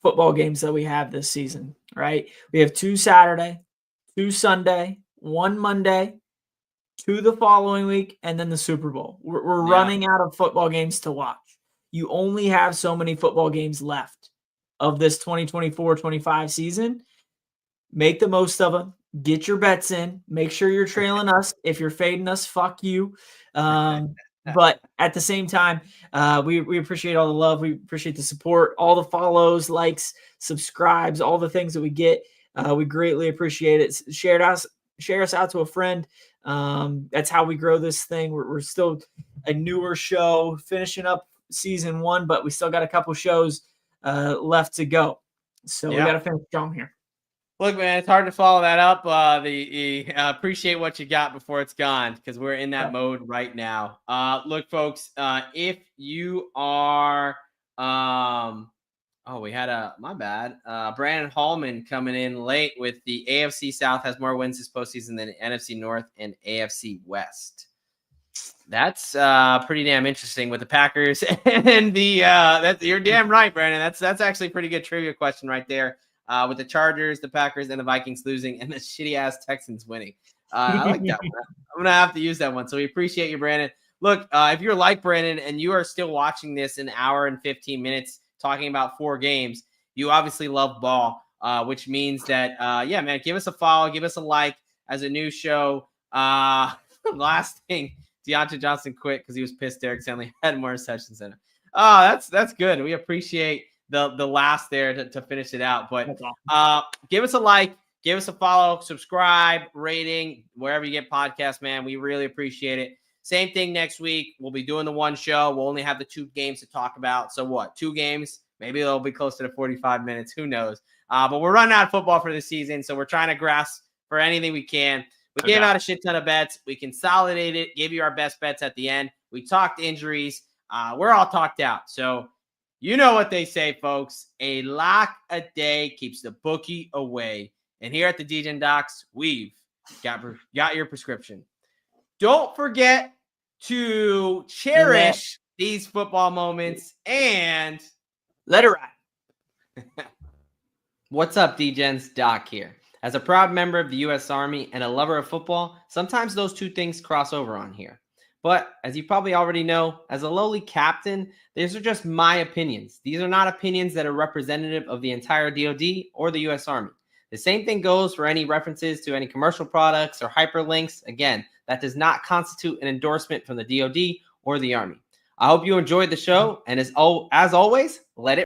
football games that we have this season, right? We have 2 Saturday, 2 Sunday, 1 Monday, 2 the following week, and then the Super Bowl. We're running out of football games to watch. You only have so many football games left of this 2024-25 season. Make the most of them. Get your bets in. Make sure you're trailing us. If you're fading us, fuck you. But at the same time, we appreciate all the love. We appreciate the support, all the follows, likes, subscribes, all the things that we get. We greatly appreciate it. Share us out to a friend. That's how we grow this thing. We're still a newer show, finishing up season 1, but we still got a couple shows left to go. So we got to finish strong here. Look, man, it's hard to follow that up. Appreciate what you got before it's gone, because we're in that mode right now. Look, folks, if you are, we had my bad. Brandon Hallman coming in late with the AFC South has more wins this postseason than NFC North and AFC West. That's pretty damn interesting with the Packers and you're damn right, Brandon. That's actually a pretty good trivia question right there. With the Chargers, the Packers, and the Vikings losing, and the shitty-ass Texans winning. I like that one. I'm going to have to use that one. So we appreciate you, Brandon. Look, if you're like Brandon and you are still watching this an hour and 15 minutes talking about 4 games, you obviously love ball, which means that, man, give us a follow, give us a like as a new show. Last thing, Deontay Johnson quit because he was pissed Derek Stanley had more receptions than him. Oh, that's good. We appreciate the last there to finish it out. But give us a like, give us a follow, subscribe, rating, wherever you get podcasts, man. We really appreciate it. Same thing next week. We'll be doing the 1 show. We'll only have the 2 games to talk about. So what? 2 games? Maybe it'll be closer to 45 minutes. Who knows? But we're running out of football for the season, so we're trying to grasp for anything we can. We gave out a shit ton of bets. We consolidated it, gave you our best bets at the end. We talked injuries. We're all talked out. So you know what they say, folks. A lock a day keeps the bookie away. And here at the Degen Docs, we've got your prescription. Don't forget to cherish these football moments and let it ride. What's up, Degens? Doc here. As a proud member of the U.S. Army and a lover of football, sometimes those 2 things cross over on here. But as you probably already know, as a lowly captain, these are just my opinions. These are not opinions that are representative of the entire DoD or the U.S. Army. The same thing goes for any references to any commercial products or hyperlinks. Again, that does not constitute an endorsement from the DoD or the Army. I hope you enjoyed the show, and as always, let it